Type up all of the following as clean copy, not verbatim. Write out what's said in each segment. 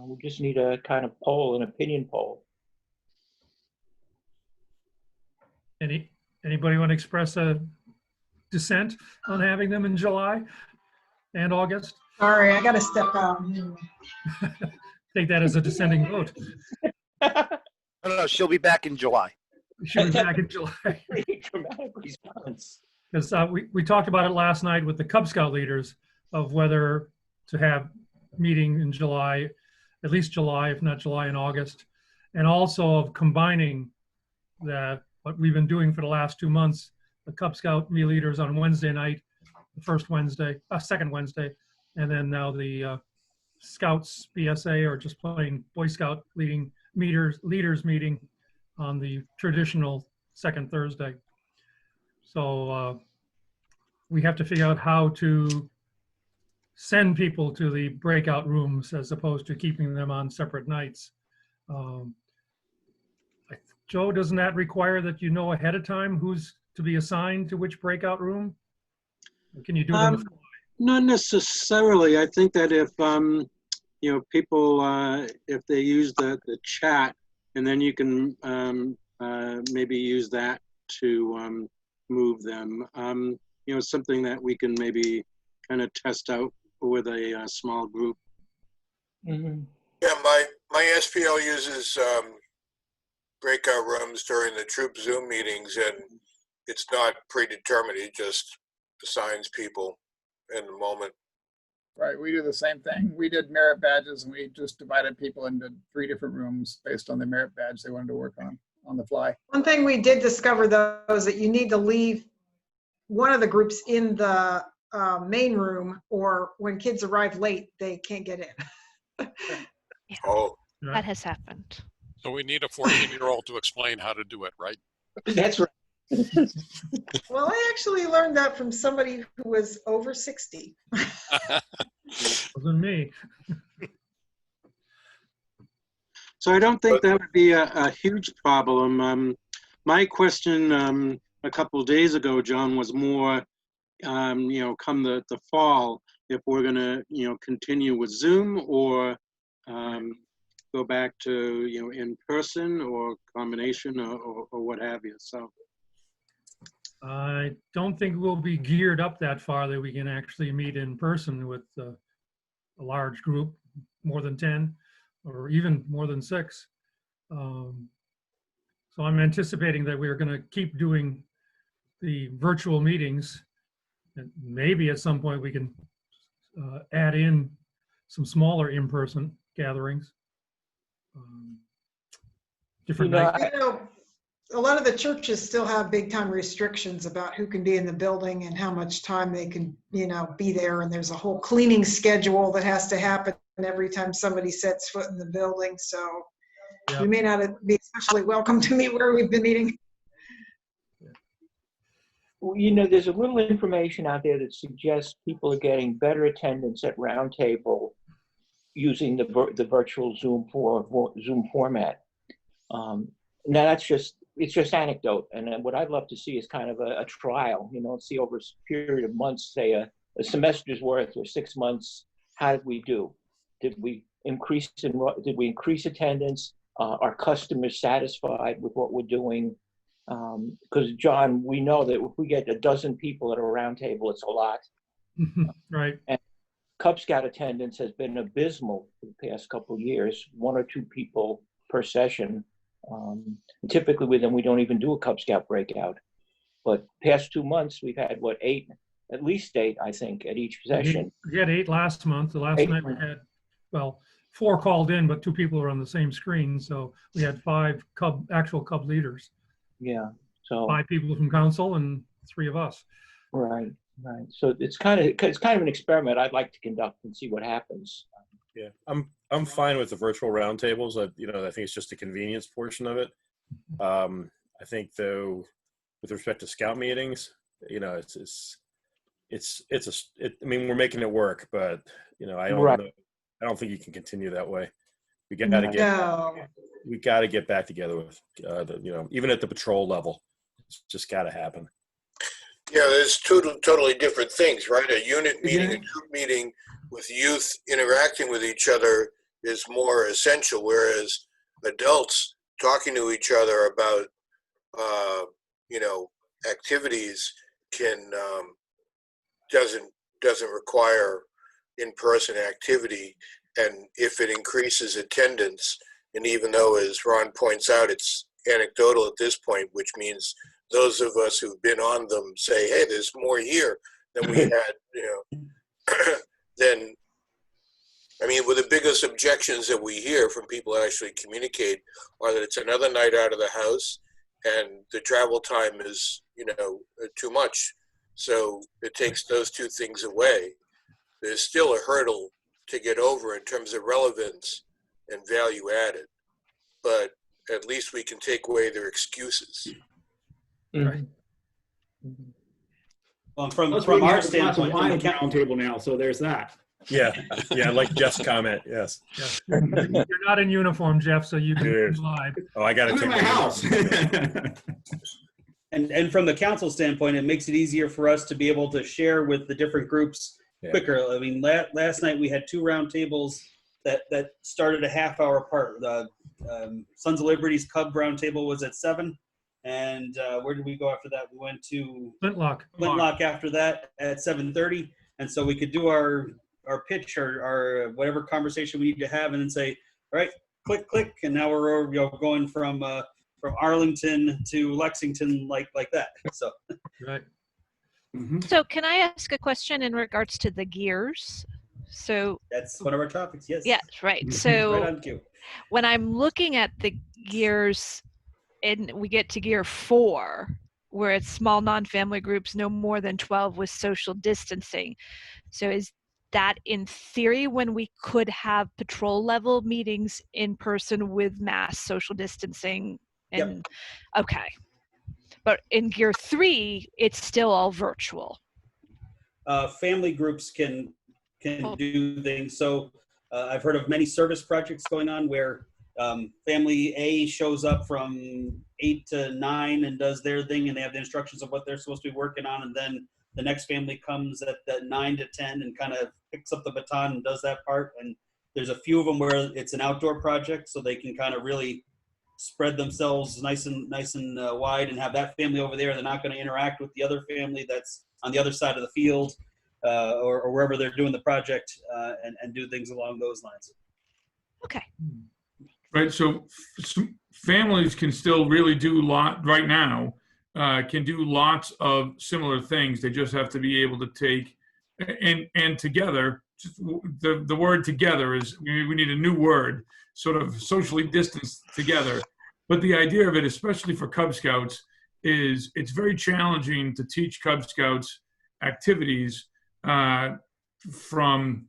We just need a kind of poll, an opinion poll. Anybody want to express a dissent on having them in July and August? Sorry, I got to step out. Take that as a dissenting vote. No, she'll be back in July. She'll be back in July. Pretty dramatic response. Because we talked about it last night with the Cub Scout leaders of whether to have meeting in July, at least July, if not July and August, and also of combining what we've been doing for the last 2 months, the Cub Scout leaders on Wednesday night, the second Wednesday, and then now the Scouts BSA, or just plain Boy Scout leaders meeting on the traditional second Thursday. So we have to figure out how to send people to the breakout rooms as opposed to keeping them on separate nights. Joe, doesn't that require that you know ahead of time who's to be assigned to which breakout room? Or can you do it on the fly? Not necessarily. I think that if you know, people if they use the chat, and then you can maybe use that to move them. You know, something that we can maybe kind of test out with a small group. Mm-hmm. Yeah, my SPL uses breakout rooms during the troop Zoom meetings, and it's not predetermined. It just assigns people in the moment. Right, we do the same thing. We did merit badges, and we just divided people into 3 different rooms based on the merit badge they wanted to work on the fly. One thing we did discover, though, is that you need to leave one of the groups in the main room, or when kids arrive late, they can't get in. Yeah, Oh, that has happened. So we need a 14-year-old to explain how to do it, right? That's right. Well, I actually learned that from somebody who was over 60. Wasn't me. So I don't think that would be a huge problem. My question a couple of days ago, John, was more, you know, come the fall, if we're going to, you know, continue with Zoom or go back to, you know, in person or combination or what have you. So I don't think we'll be geared up that far that we can actually meet in person with a large group, more than 10 or even more than 6. So I'm anticipating that we're going to keep doing the virtual meetings, and maybe at some point we can add in some smaller in-person gatherings. Different nights. You know, a lot of the churches still have big time restrictions about who can be in the building and how much time they can, you know, be there. And there's a whole cleaning schedule that has to happen every time somebody sets foot in the building. So Yeah. we may not be especially welcome to meet where we've been meeting. Well, you know, there's a little information out there that suggests people are getting better attendance at Roundtable using the virtual Zoom format. Now it's just anecdote, and what I'd love to see is kind of a trial. You know, see over a period of months, say a semester's worth or 6 months. How did we do? Did we increase attendance? Are customers satisfied with what we're doing? Because John, we know that if we get a dozen people at a roundtable, it's a lot. Right. And Cub Scout attendance has been abysmal for the past couple of years, 1 or 2 people per session. And typically with them, we don't even do a Cub Scout breakout. But past 2 months, we've had, what, 8, at least 8, I think, at each session. We had 8 last month. The last 8. night we had, well, 4 called in, but 2 people were on the same screen. So we had 5 actual Cub leaders. Yeah. So 5 people from council and 3 of us. right. So it's kind of an experiment I'd like to conduct and see what happens. Yeah, I'm fine with the virtual roundtables. You know, I think it's just a convenience portion of it. I think though, with respect to scout meetings, you know, I mean, we're making it work, but you know, I don't think you can continue that way. We got to get back together with, you know, even at the patrol level, it's just got to happen. yeah, there's 2 totally different things, right? A unit meeting, a troop meeting with youth interacting with each other is more essential, whereas adults talking to each other about, activities doesn't require in-person activity. And if it increases attendance, and even though, as Ron points out, it's anecdotal at this point, which means those of us who've been on them say, hey, there's more here than we had, then, well, the biggest objections that we hear from people who actually communicate are that it's another night out of the house and the travel time is, too much. So it takes those two things away. There's still a hurdle to get over in terms of relevance and value added, but at least we can take away their excuses. Right. Well, from our standpoint, on the roundtable now, so there's that. Yeah, like Jeff's comment. Yes. Yeah. You're not in uniform, Jeff, so you can live. Oh, I got to I'm take in my house. And from the council standpoint, it makes it easier for us to be able to share with the different groups quicker. I mean, last night we had 2 roundtables that started a half hour apart. The Sons of Liberty's Cub roundtable was at 7. And where did we go after that? We went to Flintlock after that at 7:30. And so we could do our pitch or our whatever conversation we need to have and then say, all right, click. And now we're going from Arlington to Lexington like that. So right. Mm-hmm. So can I ask a question in regards to the gears? So that's one of our topics. Yes. Yes. Right. So right on cue. When I'm looking at the gears and we get to gear 4, where it's small non-family groups, no more than 12 with social distancing. So is that in theory when we could have patrol level meetings in person with mass social distancing? And Yep. Okay. But in gear 3, it's still all virtual. Family groups can do things. So I've heard of many service projects going on where family A shows up from 8 to 9 and does their thing, and they have the instructions of what they're supposed to be working on, and then the next family comes at 9 to 10 and kind of picks up the baton and does that part. And there's a few of them where it's an outdoor project, so they can kind of really spread themselves nice and wide and have that family over there. They're not going to interact with the other family that's on the other side of the field or wherever they're doing the project and do things along those lines. Okay. Right. So families can still really do right now, can do lots of similar things. They just have to be able to take and together. The word together is, we need a new word, sort of socially distanced together. But the idea of it, especially for Cub Scouts, is it's very challenging to teach Cub Scouts activities from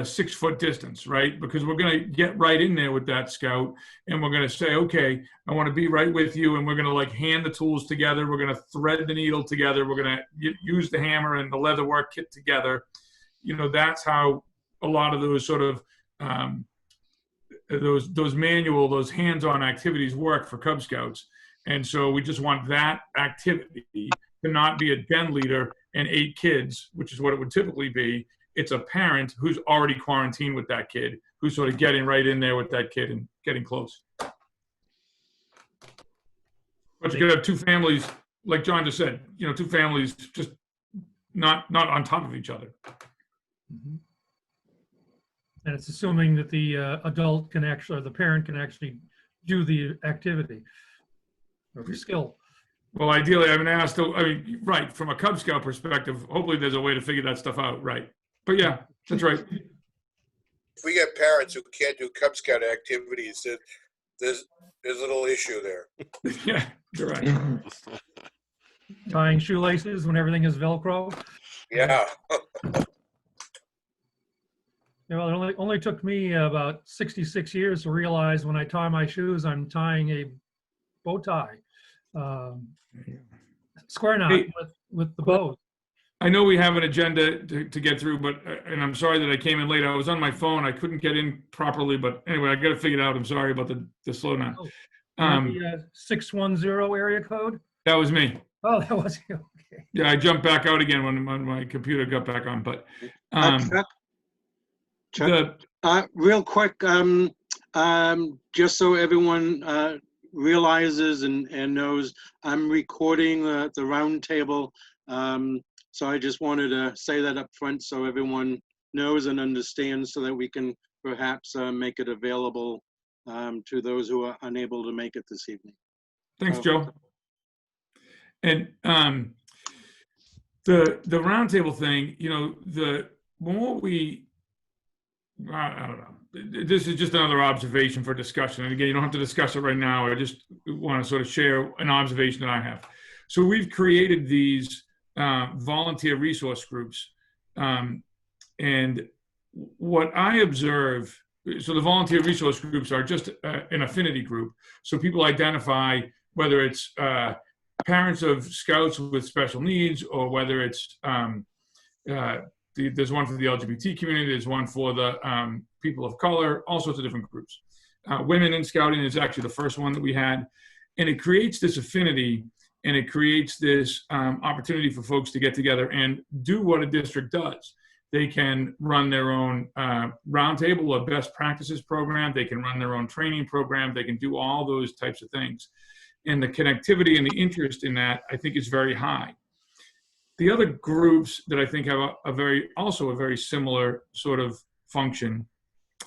6 foot distance, right? Because we're going to get right in there with that scout and we're going to say, okay, I want to be right with you. And we're going to like hand the tools together. We're going to thread the needle together. We're going to use the hammer and the leather work kit together. That's how a lot of those sort of those hands-on activities work for Cub Scouts. And so we just want that activity to not be a den leader and 8 kids, which is what it would typically be. It's a parent who's already quarantined with that kid, who's sort of getting right in there with that kid and getting close. But you could have 2 families, like John just said, 2 families just not on top of each other. Mm-hmm. And it's assuming that the adult can actually, or the parent can actually do the activity or the skill. Well, ideally, right, from a Cub Scout perspective, hopefully there's a way to figure that stuff out, right? But yeah, that's right. If we get parents who can't do Cub Scout activities, there's a little issue there. Yeah, you're right. Tying shoelaces when everything is Velcro. Yeah. Well, it only took me about 66 years to realize when I tie my shoes, I'm tying a bow tie. Square knot with the bow. I know we have an agenda to get through, and I'm sorry that I came in late. I was on my phone. I couldn't get in properly, but anyway, I got to figure it out. I'm sorry about the slow down. The 610 area code? That was me. Oh, that was you. Okay. Yeah, I jumped back out again when my computer got back on, but The, Real quick, just so everyone realizes and knows, I'm recording the roundtable. So I just wanted to say that up front so everyone knows and understands, so that we can perhaps make it available to those who are unable to make it this evening. thanks, Joe. And the roundtable thing, you know, the more we, I don't know, this is just another observation for discussion. And again, you don't have to discuss it right now. I just want to sort of share an observation that I have. So we've created these volunteer resource groups. And what I observe, so the volunteer resource groups are just an affinity group. So people identify whether it's parents of scouts with special needs, or whether it's there's one for the LGBT community, there's one for the people of color, all sorts of different groups. Women in scouting is actually the first one that we had. And it creates this affinity, and it creates this opportunity for folks to get together and do what a district does. They can run their own roundtable, a best practices program. They can run their own training program. They can do all those types of things. And the connectivity and the interest in that, I think, is very high. The other groups that I think have also a very similar sort of function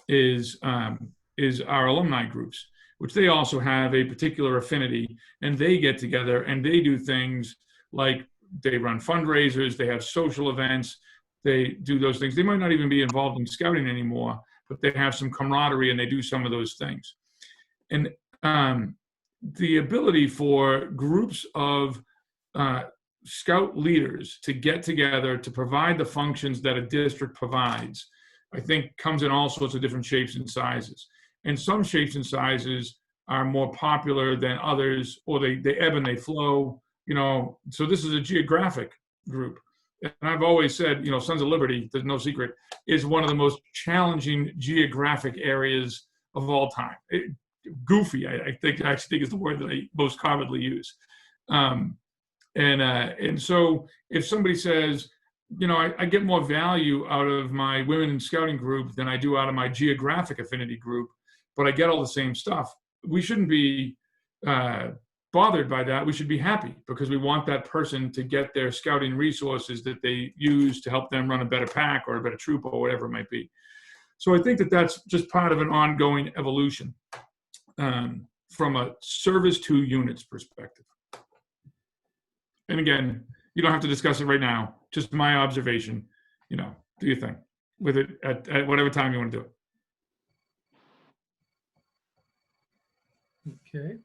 is our alumni groups, which they also have a particular affinity, and they get together and they do things like they run fundraisers, they have social events, they do those things. They might not even be involved in scouting anymore, but they have some camaraderie and they do some of those things. And the ability for groups of scout leaders to get together to provide the functions that a district provides, I think comes in all sorts of different shapes and sizes. And some shapes and sizes are more popular than others, or they ebb and they flow, you know. So this is a geographic group. And I've always said, you know, Sons of Liberty, there's no secret, is one of the most challenging geographic areas of all time. Goofy, I actually think is the word that I most commonly use. And so if somebody says, you know, I get more value out of my women in scouting group than I do out of my geographic affinity group, but I get all the same stuff, we shouldn't be bothered by that. We should be happy, because we want that person to get their scouting resources that they use to help them run a better pack or a better troop or whatever it might be. So I think that that's just part of an ongoing evolution from a service to units perspective. And again, you don't have to discuss it right now, just my observation, you know, do your thing with it at whatever time you want to do it. Okay.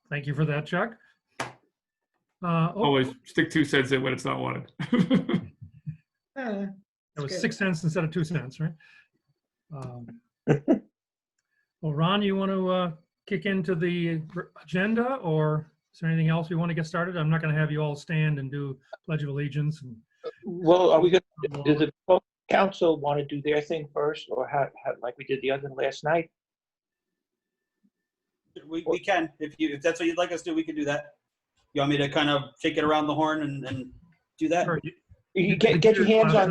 Thank you for that, Chuck. Always stick 2 cents in when it's not wanted. That was 6 cents instead of 2 cents, right? Well, Ron, you want to kick into the agenda, or is there anything else we want to get started? I'm not going to have you all stand and do Pledge of Allegiance. And... Well, are we going to, does the council want to do their thing first, or how like we did the other last night? We can, if that's what you'd like us to do, we can do that. You want me to kind of take it around the horn and do that? Sure. You get your hands on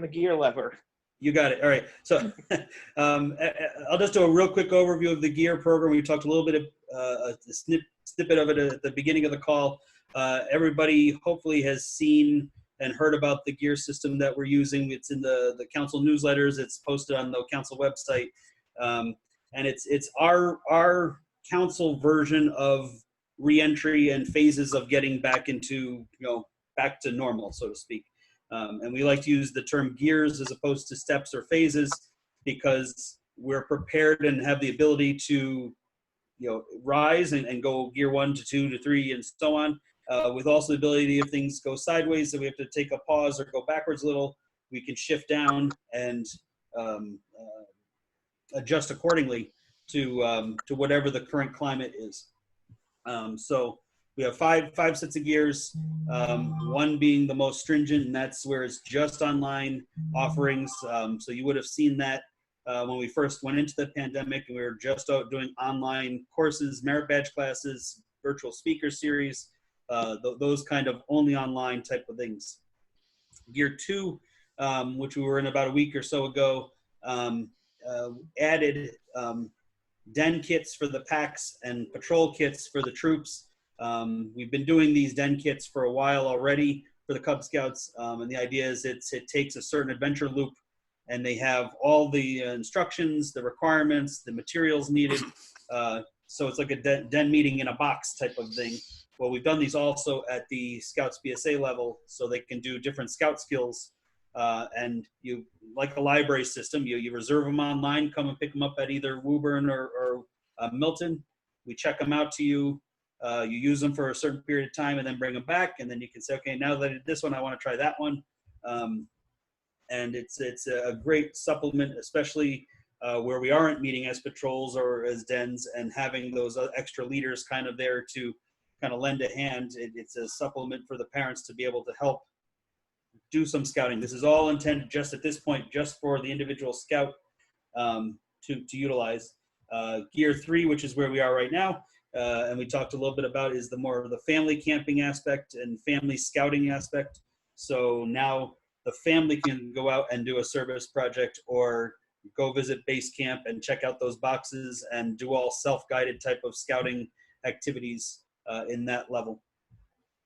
the gear lever. You got it. All right. So I'll just do a real quick overview of the gear program. We talked a little bit of a snippet of it at the beginning of the call. Everybody hopefully has seen and heard about the gear system that we're using. It's in the council newsletters. It's posted on the council website. And it's our council version of reentry and phases of getting back into, back to normal, so to speak. And we like to use the term gears as opposed to steps or phases, because we're prepared and have the ability to, rise and go gear 1 to 2 to 3 and so on. With also the ability, if things go sideways, that we have to take a pause or go backwards a little, we can shift down and adjust accordingly to whatever the current climate is. So we have five sets of gears, one being the most stringent, and that's where it's just online offerings. So you would have seen that when we first went into the pandemic, and we were just out doing online courses, merit badge classes, virtual speaker series, those kind of only online type of things. Gear 2 which we were in about a week or so ago, added den kits for the packs and patrol kits for the troops. We've been doing these den kits for a while already for the Cub Scouts, and the idea is it takes a certain adventure loop, and they have all the instructions, the requirements, the materials needed. So it's like a den meeting in a box type of thing. Well, we've done these also at the Scouts BSA level, so they can do different Scout skills. And you, like a library system, you reserve them online, come and pick them up at either Woburn or Milton. We check them out to you. You use them for a certain period of time and then bring them back. And then you can say, okay, now that I did this one, I want to try that one. And it's a great supplement, especially where we aren't meeting as patrols or as dens, and having those extra leaders kind of there to kind of lend a hand. It's a supplement for the parents to be able to help do some scouting. This is all intended just at this point, just for the individual scout to utilize. Gear 3, which is where we are right now, and we talked a little bit about, is the more of the family camping aspect and family scouting aspect. So now the family can go out and do a service project or go visit base camp and check out those boxes and do all self-guided type of scouting activities in that level.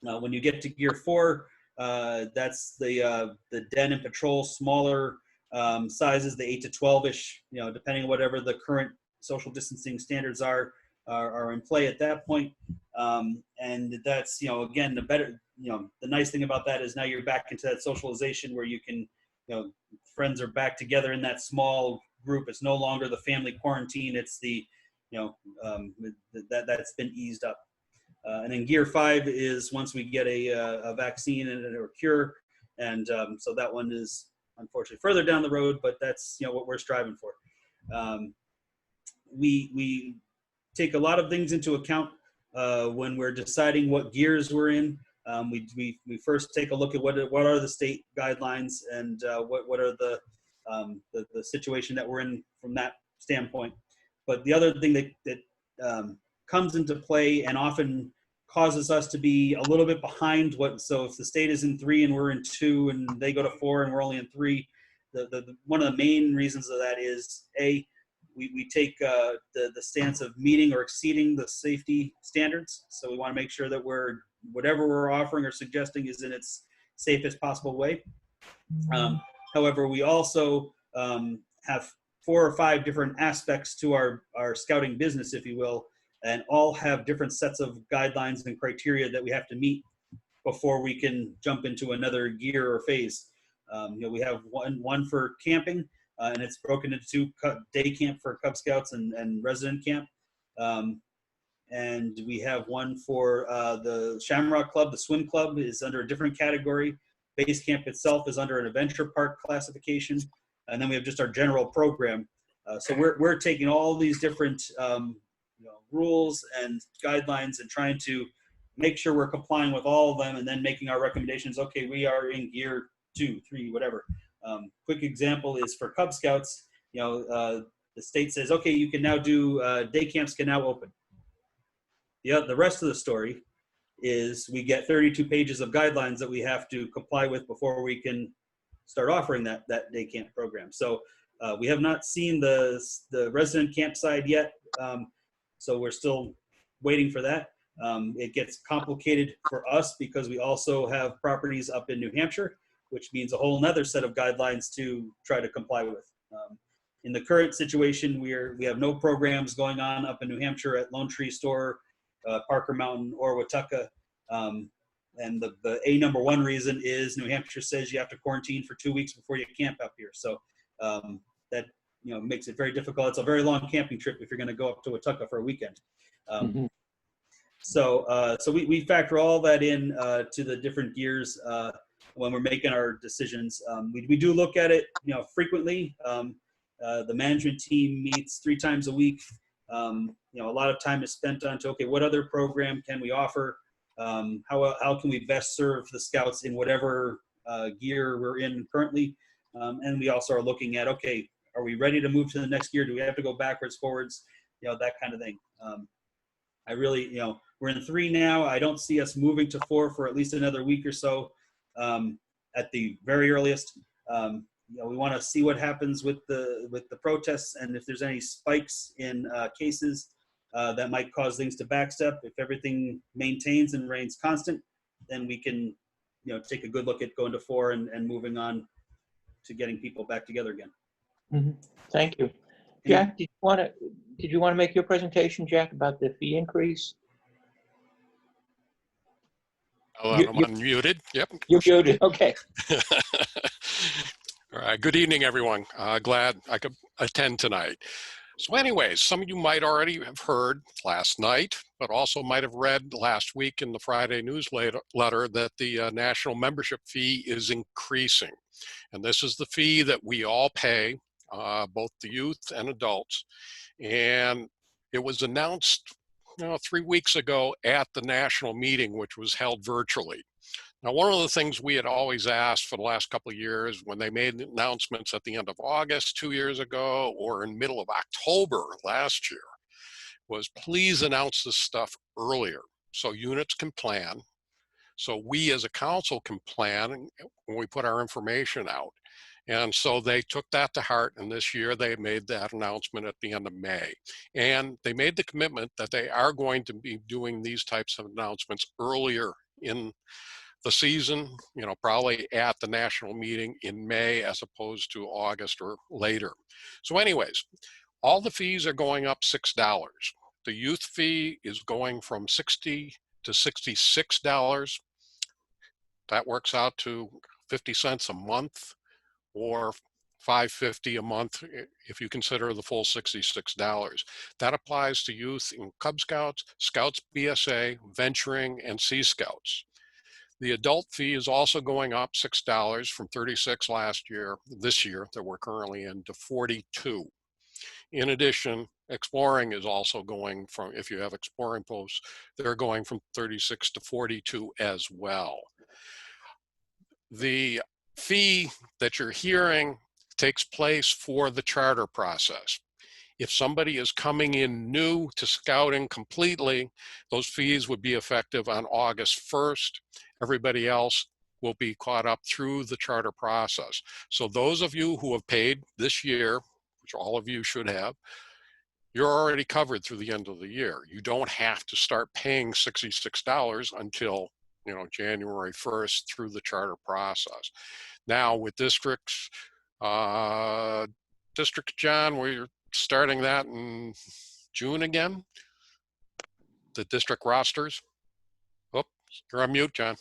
When you get to Gear 4, that's the den and patrol, smaller sizes, the 8 to 12-ish, depending on whatever the current social distancing standards are in play at that point. And that's, again, the better, the nice thing about that is now you're back into that socialization where you can, friends are back together in that small group. It's no longer the family quarantine. It's the, that's been eased up. And then Gear 5 is once we get a vaccine and or cure. And so that one is unfortunately further down the road, but that's what we're striving for. We take a lot of things into account when we're deciding what gears we're in. We first take a look at what are the state guidelines and what are the situation that we're in from that standpoint. But the other thing that comes into play and often causes us to be a little bit behind so if the state is in 3 and we're in 2 and they go to 4 and we're only in 3, one of the main reasons of that is we take the stance of meeting or exceeding the safety standards. So we want to make sure that whatever we're offering or suggesting is in its safest possible way. However, we also have 4 or 5 different aspects to our scouting business, if you will, and all have different sets of guidelines and criteria that we have to meet before we can jump into another gear or phase. We have one for camping, and it's broken into 2: day camp for Cub Scouts and resident camp. And we have one for the Shamrock Club. The swim club is under a different category. Base camp itself is under an adventure park classification. And then we have just our general program. So we're taking all these different rules and guidelines and trying to make sure we're complying with all of them, and then making our recommendations. Okay, we are in Gear 2, 3, whatever. Quick example is for Cub Scouts. The state says, okay, you can now do day camps can now open. The rest of the story is we get 32 pages of guidelines that we have to comply with before we can start offering that day camp program. So we have not seen the resident camp side yet. So we're still waiting for that. It gets complicated for us because we also have properties up in New Hampshire, which means a whole nother set of guidelines to try to comply with. In the current situation, we have no programs going on up in New Hampshire at Lone Tree Store, Parker Mountain, or Watauga. And the number one reason is New Hampshire says you have to quarantine for 2 weeks before you camp up here. So that makes it very difficult. It's a very long camping trip if you're going to go up to Watauga for a weekend. So we factor all that in to the different gears when we're making our decisions. We do look at it frequently. The management team meets 3 times a week. A lot of time is spent on okay, what other program can we offer? How can we best serve the Scouts in whatever gear we're in currently? And we also are looking at, okay, are we ready to move to the next gear? Do we have to go backwards, forwards? That kind of thing. I really, we're in 3 now. I don't see us moving to 4 for at least another week or so at the very earliest. We want to see what happens with the protests, and if there's any spikes in cases that might cause things to backstep. If everything maintains and remains constant, then we can, take a good look at going to 4 and moving on to getting people back together again. Mm-hmm. Thank you. Jack, did you want to make your presentation, Jack, about the fee increase? I'm unmuted. Yep. You're muted. Okay. All right. Good evening, everyone. Glad I could attend tonight. So anyways, some of you might already have heard last night, but also might have read last week in the Friday newsletter that the national membership fee is increasing. And this is the fee that we all pay, both the youth and adults. And it was announced 3 weeks ago at the national meeting, which was held virtually. Now, one of the things we had always asked for the last couple of years when they made announcements at the end of August 2 years ago or in middle of October last year was please announce this stuff earlier so units can plan, so we as a council can plan when we put our information out. And so they took that to heart, and this year they made that announcement at the end of May. And they made the commitment that they are going to be doing these types of announcements earlier in the season, probably at the national meeting in May as opposed to August or later. So anyways, all the fees are going up $6. The youth fee is going from $60 to $66. That works out to 50 cents a month or $5.50 a month if you consider the full $66. That applies to youth in Cub Scouts, Scouts BSA, Venturing, and Sea Scouts. The adult fee is also going up $6 from $36 last year, this year that we're currently in, to $42. In addition, exploring is also going from, if you have exploring posts, they're going from $36 to $42 as well. The fee that you're hearing takes place for the charter process. If somebody is coming in new to scouting completely, those fees would be effective on August 1st. Everybody else will be caught up through the charter process. So those of you who have paid this year, which all of you should have, you're already covered through the end of the year. You don't have to start paying $66 until January 1st through the charter process. Now with districts, John, we're starting that in June again, the district rosters. Oh, you're on mute, John.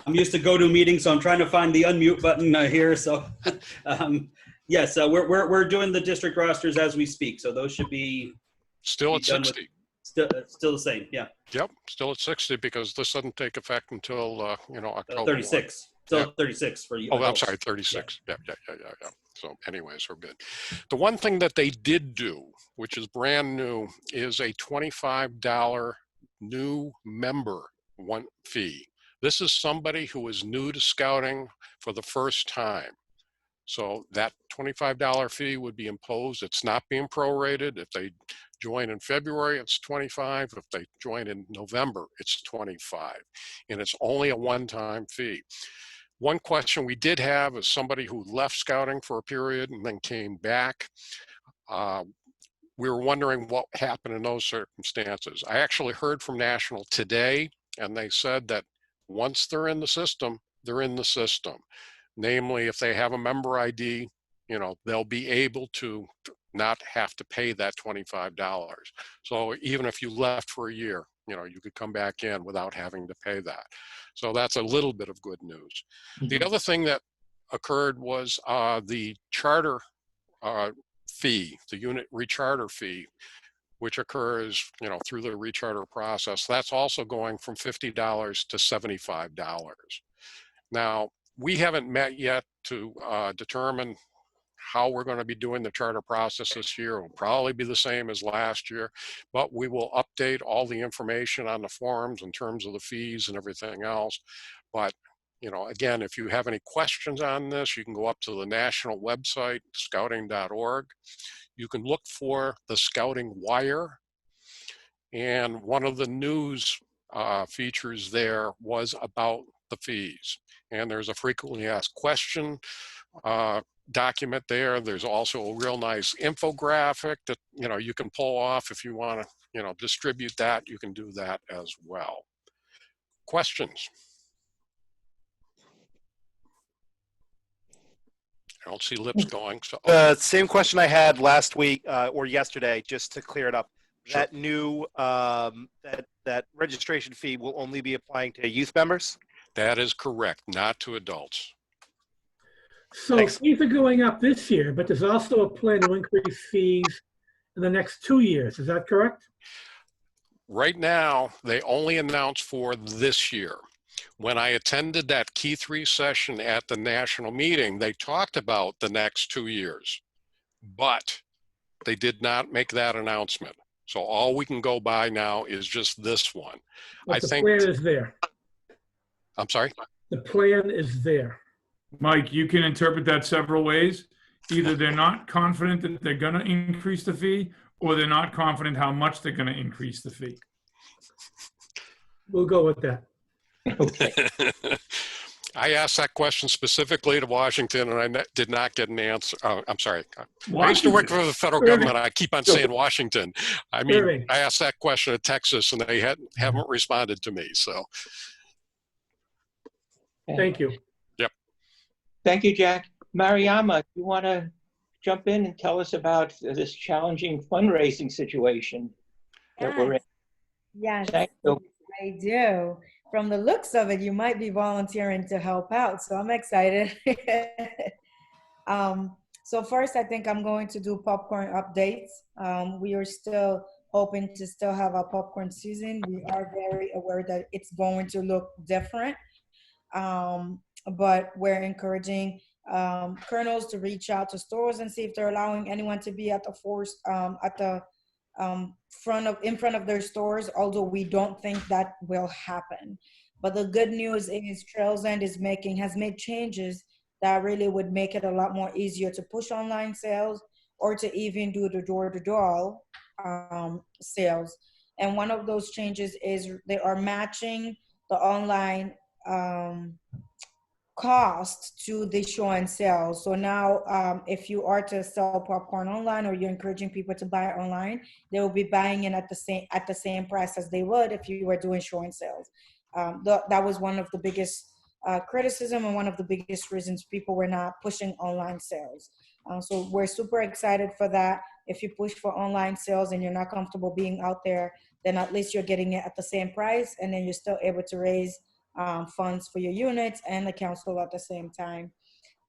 I'm used to GoToMeeting, so I'm trying to find the unmute button here. So yes, we're doing the district rosters as we speak. So those should be still at 60. Still the same, yeah. Yep, still at 60 because this doesn't take effect until October. 36. Still at 36 for you. Oh, I'm sorry, 36. Yeah. So anyways, we're good. The one thing that they did do, which is brand new, is a $25 new member fee. This is somebody who is new to scouting for the first time. So that $25 fee would be imposed. It's not being prorated. If they join in February, it's 25. If they join in November, it's 25. And it's only a one-time fee. One question we did have is somebody who left scouting for a period and then came back. We were wondering what happened in those circumstances. I actually heard from National today, and they said that once they're in the system, they're in the system. Namely, if they have a member ID, they'll be able to not have to pay that $25. So even if you left for a year, you could come back in without having to pay that. So that's a little bit of good news. The other thing that occurred was the charter fee, the unit recharter fee, which occurs, through the recharter process. That's also going from $50 to $75. Now, we haven't met yet to determine how we're going to be doing the charter process this year. It will probably be the same as last year, but we will update all the information on the forums in terms of the fees and everything else. But, again, if you have any questions on this, you can go up to the national website, scouting.org. You can look for the Scouting Wire. And one of the news features there was about the fees. And there's a frequently asked question document there. There's also a real nice infographic that you can pull off if you want to distribute that. You can do that as well. Questions? I don't see lips going. So Same question I had last week or yesterday, just to clear it up. Sure. That new that registration fee will only be applying to youth members? That is correct, not to adults. So Thanks. fees are going up this year, but there's also a plan to increase fees in the next 2 years. Is that correct? Right now, they only announce for this year. When I attended that Key 3 session at the national meeting, they talked about the next 2 years, but they did not make that announcement. So all we can go by now is just this one. But the plan is there. I'm sorry? The plan is there. Mike, you can interpret that several ways. Either they're not confident that they're going to increase the fee, or they're not confident how much they're going to increase the fee. We'll go with that. Okay. I asked that question specifically to Washington, and I did not get an answer. I'm sorry. Washington. I used to work for the federal government. I keep on saying Washington. I mean, Irving. I asked that question to Texas, and they haven't responded to me. So, Thank you. yep. Thank you, Jack. Mariama, you want to jump in and tell us about this challenging fundraising situation that we're in? Yes, Thank you. I do. From the looks of it, you might be volunteering to help out, so I'm excited. So first, I think I'm going to do popcorn updates. We are still hoping to still have a popcorn season. We are very aware that it's going to look different, but we're encouraging colonels to reach out to stores and see if they're allowing anyone to be at the in front of their stores, although we don't think that will happen. But the good news is Trails End has made changes that really would make it a lot more easier to push online sales or to even do the door-to-door sales. And one of those changes is they are matching the online cost to the show and sell. So now if you are to sell popcorn online, or you're encouraging people to buy online, they will be buying it at the same price as they would if you were doing show and sales. That was one of the biggest criticism and one of the biggest reasons people were not pushing online sales. So we're super excited for that. If you push for online sales and you're not comfortable being out there, then at least you're getting it at the same price, and then you're still able to raise funds for your units and the council at the same time.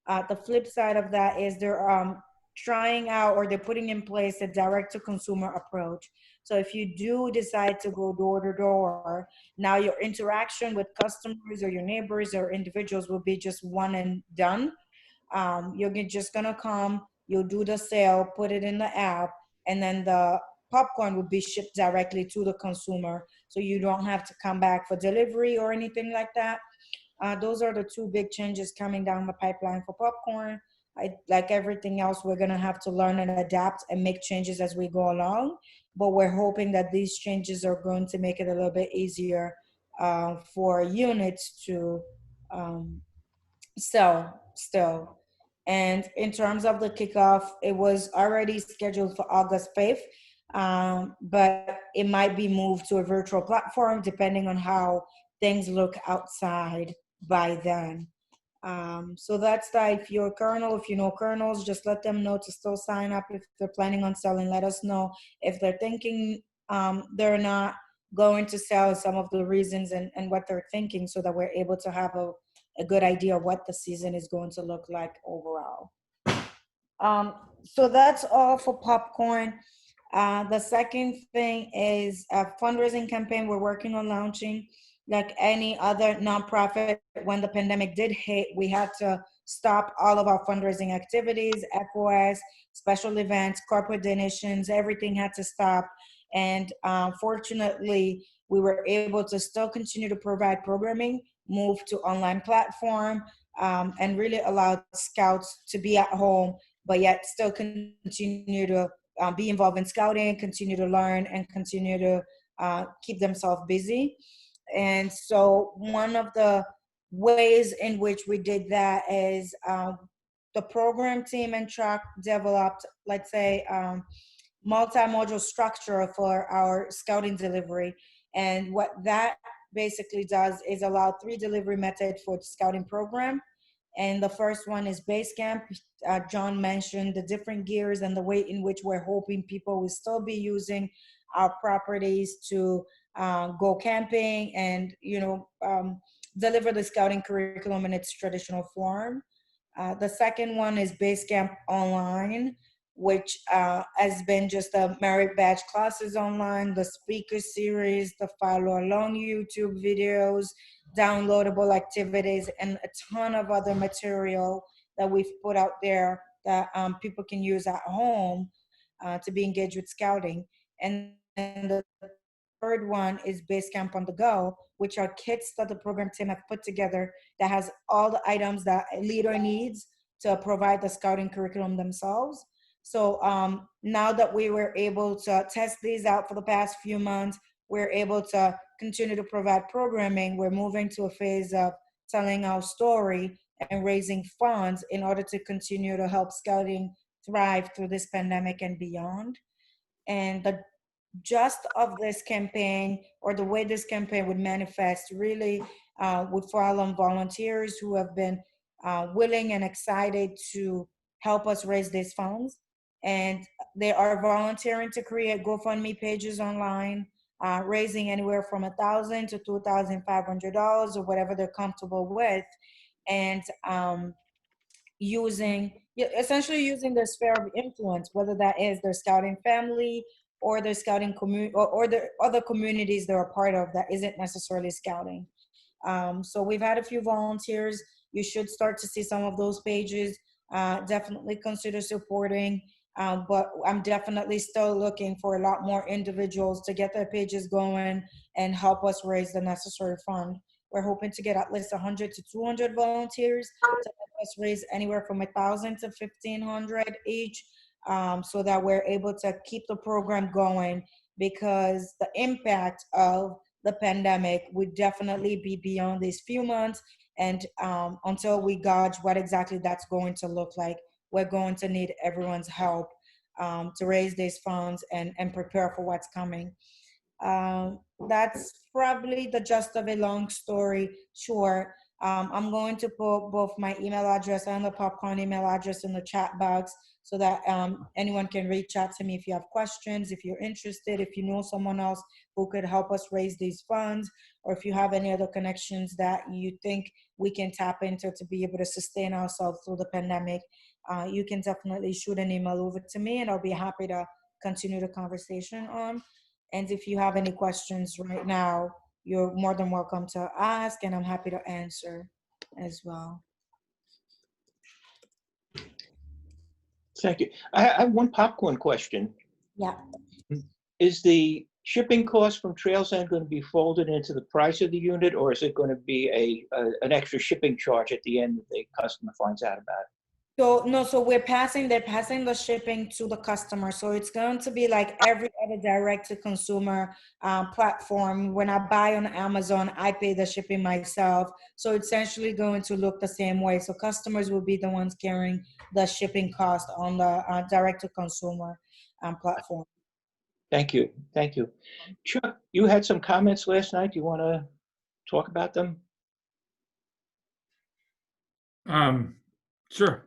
The flip side of that is they're trying out, or they're putting in place, a direct-to-consumer approach. So if you do decide to go door-to-door, now your interaction with customers or your neighbors or individuals will be just one and done. You're just gonna come, you'll do the sale, put it in the app, and then the popcorn will be shipped directly to the consumer. So you don't have to come back for delivery or anything like that. Those are the two big changes coming down the pipeline for popcorn. Like everything else, we're gonna have to learn and adapt and make changes as we go along. But we're hoping that these changes are going to make it a little bit easier for units to sell still. And in terms of the kickoff, it was already scheduled for August 5th, but it might be moved to a virtual platform depending on how things look outside by then. So that's that. If you're a colonel, if you know colonels, just let them know to still sign up if they're planning on selling. Let us know if they're thinking they're not going to sell, some of the reasons and what they're thinking, so that we're able to have a good idea of what the season is going to look like overall. So that's all for popcorn. The second thing is a fundraising campaign we're working on launching. Like any other nonprofit, when the pandemic did hit, we had to stop all of our fundraising activities, FOS, special events, corporate donations, everything had to stop. And fortunately, we were able to still continue to provide programming, move to online platform, and really allow scouts to be at home, but yet still continue to be involved in scouting, continue to learn, and continue to keep themselves busy. And so one of the ways in which we did that is the program team and track developed, let's say, multi-module structure for our scouting delivery. And what that basically does is allow 3 delivery methods for the scouting program. And the first one is base camp. John mentioned the different gears and the way in which we're hoping people will still be using our properties to go camping and, deliver the scouting curriculum in its traditional form. The second one is base camp online, which has been just the merit badge classes online, the speaker series, the follow along YouTube videos, downloadable activities, and a ton of other material that we've put out there that people can use at home to be engaged with scouting. And the third one is Base Camp on the Go, which are kits that the program team have put together that has all the items that a leader needs to provide the scouting curriculum themselves. So now that we were able to test these out for the past few months, we're able to continue to provide programming. We're moving to a phase of telling our story and raising funds in order to continue to help scouting thrive through this pandemic and beyond. And the gist of this campaign, or the way this campaign would manifest, really would fall on volunteers who have been willing and excited to help us raise these funds. And they are volunteering to create GoFundMe pages online, raising anywhere from $1,000 to $2,500 or whatever they're comfortable with, and essentially using their sphere of influence, whether that is their scouting family or their scouting community or the other communities they're a part of that isn't necessarily scouting. So we've had a few volunteers. You should start to see some of those pages. Definitely consider supporting. But I'm definitely still looking for a lot more individuals to get their pages going and help us raise the necessary fund. We're hoping to get at least 100 to 200 volunteers to help us raise anywhere from 1,000 to 1,500 each, so that we're able to keep the program going, because the impact of the pandemic would definitely be beyond these few months. And until we gauge what exactly that's going to look like, we're going to need everyone's help to raise these funds and prepare for what's coming. That's probably the gist of a long story short. I'm going to put both my email address and the Popcorn email address in the chat box so that anyone can reach out to me if you have questions, if you're interested, if you know someone else who could help us raise these funds, or if you have any other connections that you think we can tap into to be able to sustain ourselves through the pandemic. You can definitely shoot an email over to me and I'll be happy to continue the conversation on. And if you have any questions right now, you're more than welcome to ask, and I'm happy to answer as well. Thank you. I have one popcorn question. Yeah. Is the shipping cost from Trails End going to be folded into the price of the unit, or is it going to be an extra shipping charge at the end that the customer finds out about it? So no, so they're passing the shipping to the customer. So it's going to be like every other direct to consumer platform. When I buy on Amazon, I pay the shipping myself. So it's essentially going to look the same way. So customers will be the ones carrying the shipping cost on the direct to consumer platform. Thank you. Thank you. Chuck, you had some comments last night. Do you want to talk about them? Sure.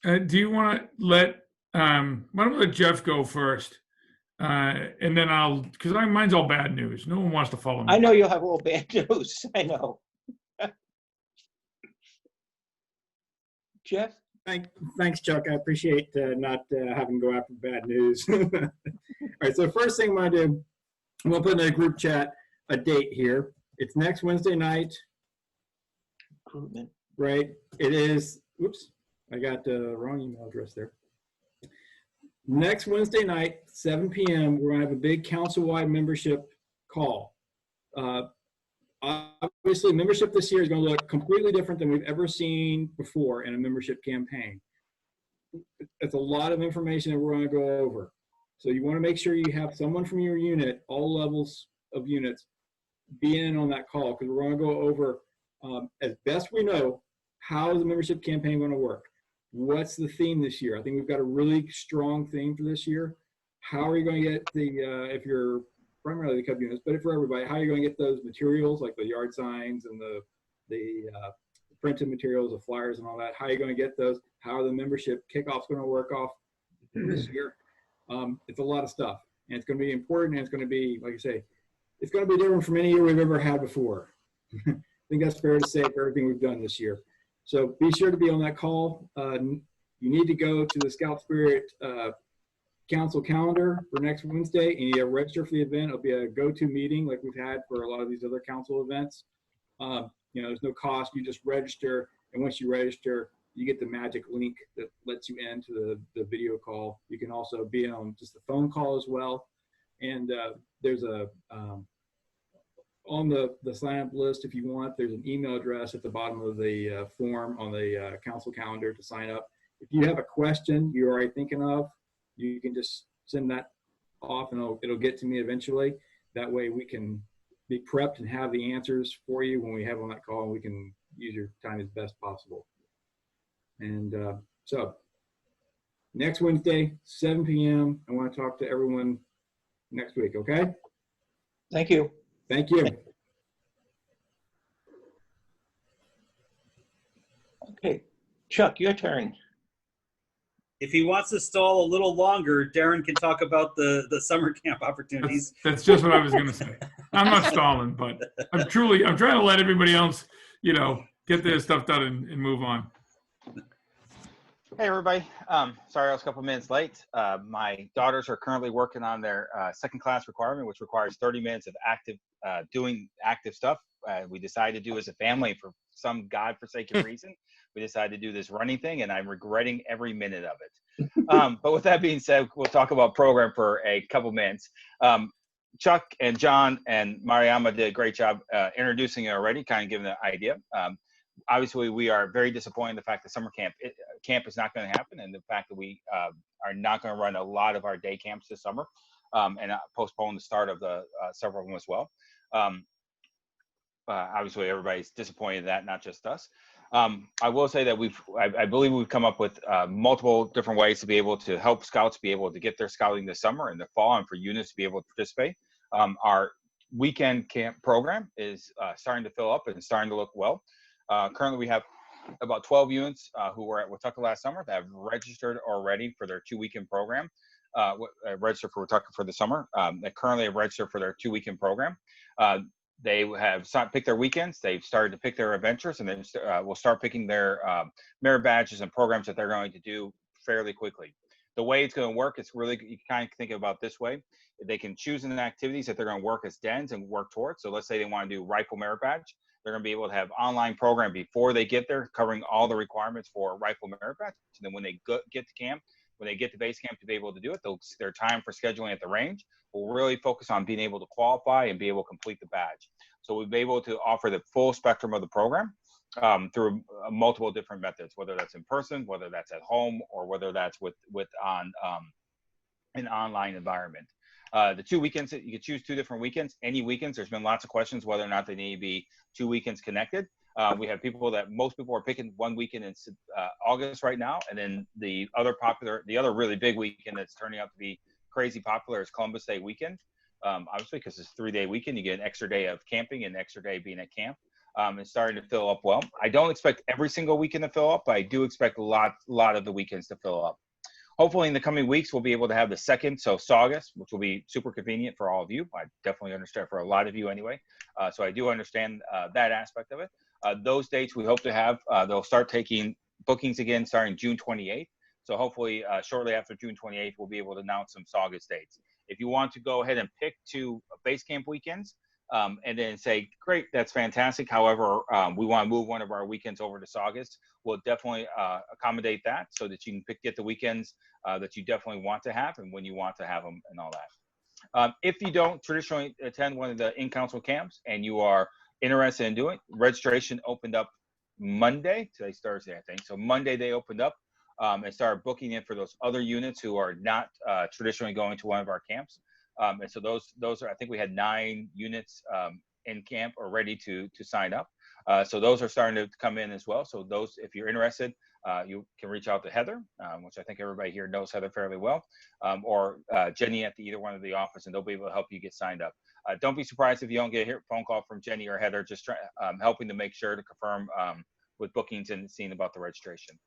Do you want to why don't we let Jeff go first? And then because mine's all bad news. No one wants to follow me. I know you'll have all bad news. I know. Jeff? Thanks, Chuck. I appreciate not having to go after bad news. All right, so the first thing I'm going to do, I'm going to put in a group chat a date here. It's next Wednesday night. Recruitment. Right. It is, whoops, I got the wrong email address there. Next Wednesday night, 7 p.m., we're going to have a big council-wide membership call. Obviously, membership this year is going to look completely different than we've ever seen before in a membership campaign. It's a lot of information that we're going to go over. So you want to make sure you have someone from your unit, all levels of units, be in on that call, because we're going to go over as best we know, how is the membership campaign going to work? What's the theme this year? I think we've got a really strong theme for this year. How are you going to get the, if you're primarily the Cub units, but for everybody, how are you going to get those materials like the yard signs and the printed materials, the flyers and all that? How are you going to get those? How are the membership kickoffs going to work off this year? It's a lot of stuff, and it's going to be important, and it's going to be, like I say, it's going to be different from any year we've ever had before. I think that's fair to say for everything we've done this year. So be sure to be on that call. You need to go to the Scout Spirit Council calendar for next Wednesday, and you have to register for the event. It'll be a go-to meeting like we've had for a lot of these other council events. You know, there's no cost. You just register, and once you register, you get the magic link that lets you into the video call. You can also be on just a phone call as well. And there's a on the sign-up list, if you want, there's an email address at the bottom of the form on the council calendar to sign up. If you have a question you're already thinking of, you can just send that off, and it'll get to me eventually. That way we can be prepped and have the answers for you when we have on that call, and we can use your time as best possible. And so next Wednesday, 7 p.m., I want to talk to everyone next week, okay? Thank you. Thank you. Okay, Chuck, your turn. If he wants to stall a little longer, Darren can talk about the summer camp opportunities. That's just what I was going to say. I'm not stalling, but I'm trying to let everybody else, you know, get their stuff done and move on. Hey everybody, sorry I was a couple minutes late. My daughters are currently working on their second class requirement, which requires 30 minutes of doing active stuff. We decided to do as a family for some godforsaken reason. We decided to do this running thing, and I'm regretting every minute of it. But with that being said, we'll talk about program for a couple minutes. Chuck and John and Mariama did a great job introducing it already, kind of giving an idea. Obviously, we are very disappointed in the fact that summer camp is not going to happen, and the fact that we are not going to run a lot of our day camps this summer, and postpone the start of the several of them as well. Obviously, everybody's disappointed in that, not just us. I will say that I believe we've come up with multiple different ways to be able to help scouts be able to get their scouting this summer and the fall, and for units to be able to participate. Our weekend camp program is starting to fill up and starting to look well. Currently, we have about 12 units who were at Watauga last summer that have registered already for their 2-weekend program. Registered for Watauga for the summer. They currently have registered for their 2-weekend program. They have picked their weekends. They've started to pick their adventures, and then we'll start picking their merit badges and programs that they're going to do fairly quickly. The way it's going to work, it's really, you kind of think about this way. They can choose in the activities that they're going to work as dens and work towards. So let's say they want to do rifle merit badge. They're going to be able to have online program before they get there, covering all the requirements for rifle merit badge. And then when they get to camp, when they get to base camp to be able to do it, their time for scheduling at the range will really focus on being able to qualify and be able to complete the badge. So we'll be able to offer the full spectrum of the program through multiple different methods, whether that's in person, whether that's at home, or whether that's on an online environment. The 2 weekends, you can choose 2 different weekends. Any weekends, there's been lots of questions whether or not they need to be 2 weekends connected. We have most people are picking one weekend in August right now, and then the other really big weekend that's turning out to be crazy popular is Columbus Day weekend. Obviously, because it's a 3-day weekend, you get an extra day of camping and an extra day being at camp. It's starting to fill up well. I don't expect every single weekend to fill up, but I do expect a lot of the weekends to fill up. Hopefully in the coming weeks, we'll be able to have the second, so Saugus, which will be super convenient for all of you. I definitely understand for a lot of you anyway. So I do understand that aspect of it. Those dates we hope to have, they'll start taking bookings again starting June 28th. So hopefully shortly after June 28th, we'll be able to announce some Saugus dates. If you want to go ahead and pick 2 base camp weekends and then say, great, that's fantastic. However, we want to move one of our weekends over to Saugus, we'll definitely accommodate that so that you can get the weekends that you definitely want to have and when you want to have them and all that. If you don't traditionally attend one of the in-council camps and you are interested in doing, registration opened up Monday. Today's Thursday, I think. So Monday they opened up and started booking in for those other units who are not traditionally going to one of our camps. And so those are, I think we had 9 units in camp or ready to sign up. So those are starting to come in as well. So those, if you're interested, you can reach out to Heather, which I think everybody here knows Heather fairly well, or Jenny at either one of the office, and they'll be able to help you get signed up. Don't be surprised if you don't get a phone call from Jenny or Heather, just helping to make sure to confirm with bookings and seeing about the registration.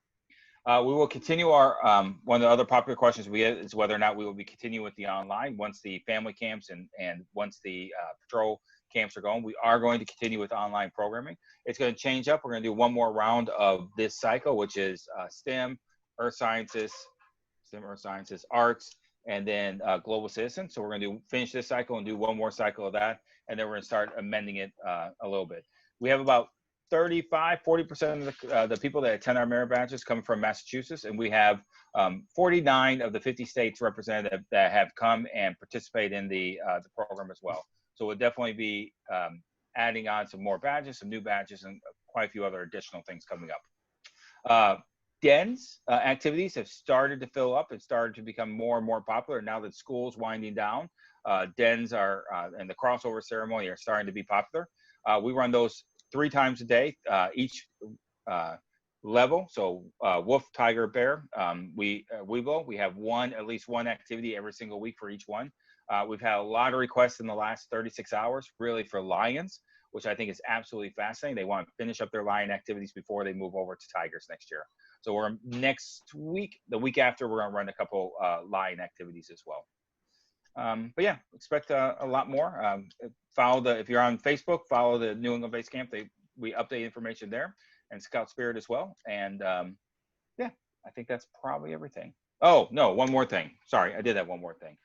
We will continue our, one of the other popular questions we get is whether or not we will be continuing with the online once the family camps and once the patrol camps are going. We are going to continue with online programming. It's going to change up. We're going to do one more round of this cycle, which is STEM, Earth Sciences, Arts, and then Global Citizen. So we're going to finish this cycle and do one more cycle of that, and then we're going to start amending it a little bit. We have about 40% of the people that attend our merit badges come from Massachusetts, and we have 49 of the 50 states represented that have come and participate in the program as well. So we'll definitely be adding on some more badges, some new badges, and quite a few other additional things coming up. DENS activities have started to fill up and started to become more and more popular. Now that school's winding down, DENS are and the crossover ceremony are starting to be popular. We run those 3 times a day, each level. So wolf, tiger, bear. We have at least one activity every single week for each one. We've had a lot of requests in the last 36 hours, really, for lions, which I think is absolutely fascinating. They want to finish up their lion activities before they move over to tigers next year. So we're next week, the week after, we're going to run a couple lion activities as well. But yeah, expect a lot more. If you're on Facebook, follow the New England Base Camp. We update information there, and Scout Spirit as well. And yeah, I think that's probably everything. Oh no, one more thing. Sorry, I did have one more thing.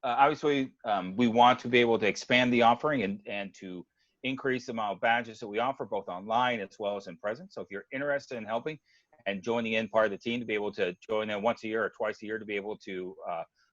Obviously, we want to be able to expand the offering and to increase the amount of badges that we offer, both online as well as in presence. So if you're interested in helping and joining in part of the team, to be able to join in once a year or twice a year to be able to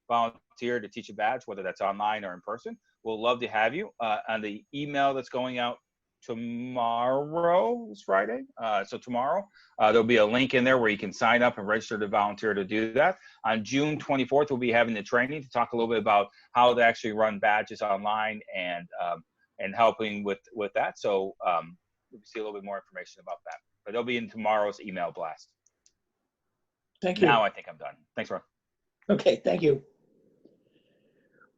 volunteer to teach a badge, whether that's online or in person, we'll love to have you. On the email that's going out tomorrow, is Friday. So tomorrow, there'll be a link in there where you can sign up and register to volunteer to do that. On June 24th, we'll be having the training to talk a little bit about how to actually run badges online and helping with that. So we'll see a little bit more information about that. But they'll be in tomorrow's email blast. Thank you. Now I think I'm done. Thanks, Ron. Okay, thank you.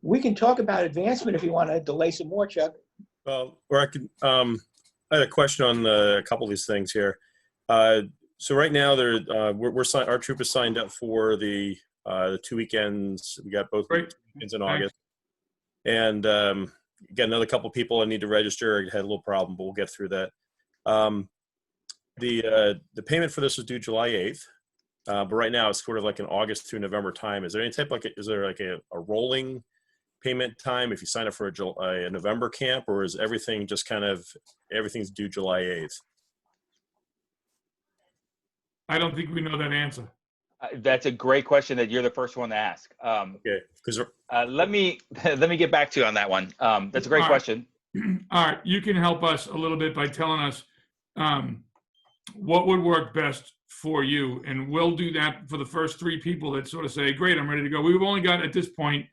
We can talk about advancement if you want to delay some more, Chuck. Well, or I could. I had a question on a couple of these things here. So right now, our troop is signed up for the 2 weekends. We got both weekends in August, and got another couple of people I need to register. I had a little problem, but we'll get through that. The payment for this is due July 8th, but right now it's sort of like an August through November time. Is there any type is there like a rolling payment time if you sign up for a November camp, or is everything just everything's due July 8th? I don't think we know that answer. That's a great question that you're the first one to ask. Okay, because let me get back to you on that one. That's a great question. All right, you can help us a little bit by telling us what would work best for you, and we'll do that for the first 3 people that sort of say, great, I'm ready to go. We've only got at this point,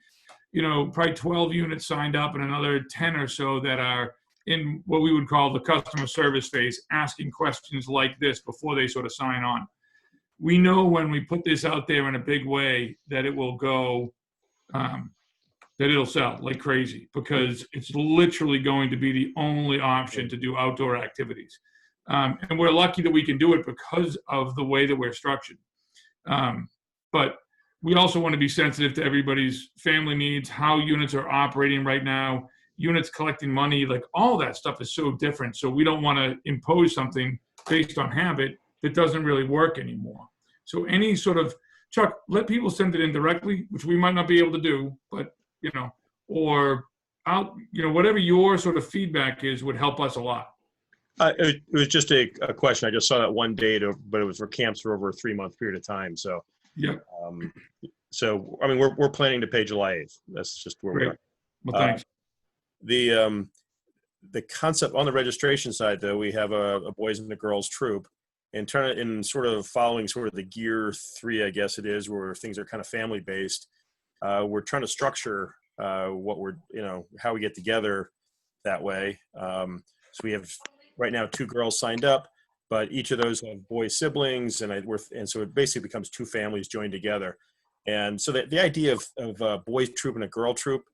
probably 12 units signed up and another 10 or so that are in what we would call the customer service phase, asking questions like this before they sort of sign on. We know when we put this out there in a big way that it will go, that it'll sell like crazy, because it's literally going to be the only option to do outdoor activities. And we're lucky that we can do it because of the way that we're structured. But we also want to be sensitive to everybody's family needs, how units are operating right now, units collecting money, like all that stuff is so different. So we don't want to impose something based on habit that doesn't really work anymore. So any sort of, Chuck, let people send it in directly, which we might not be able to do, but, or out, whatever your sort of feedback is would help us a lot. It was just a question. I just saw that one date, but it was for camps for over a 3-month period of time. So, yeah. So I mean, we're planning to pay July 8th. That's just where we are. Well, thanks. The concept on the registration side, though, we have a boys and a girls troop, and sort of following sort of the gear 3, I guess it is, where things are kind of family based. We're trying to structure what how we get together that way. So we have right now 2 girls signed up, but each of those have boy siblings, and so it basically becomes 2 families joined together. And so the idea of a boys troop and a girl troop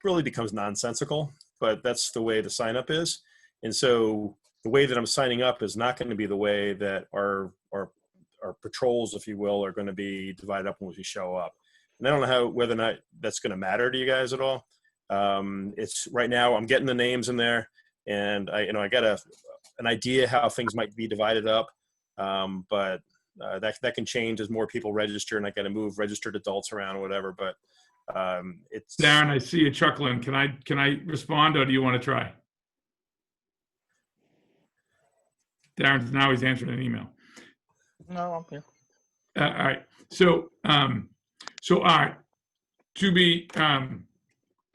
really becomes nonsensical, but that's the way the sign up is. And so the way that I'm signing up is not going to be the way that our patrols, if you will, are going to be divided up when we show up. And I don't know whether or not that's going to matter to you guys at all. It's right now I'm getting the names in there, and I got an idea how things might be divided up, but that can change as more people register, and I got to move registered adults around or whatever. But it's Darren, I see you chuckling. Can I respond, or do you want to try? Darren, now he's answering an email. No, I'm here. All right. So all right. To be,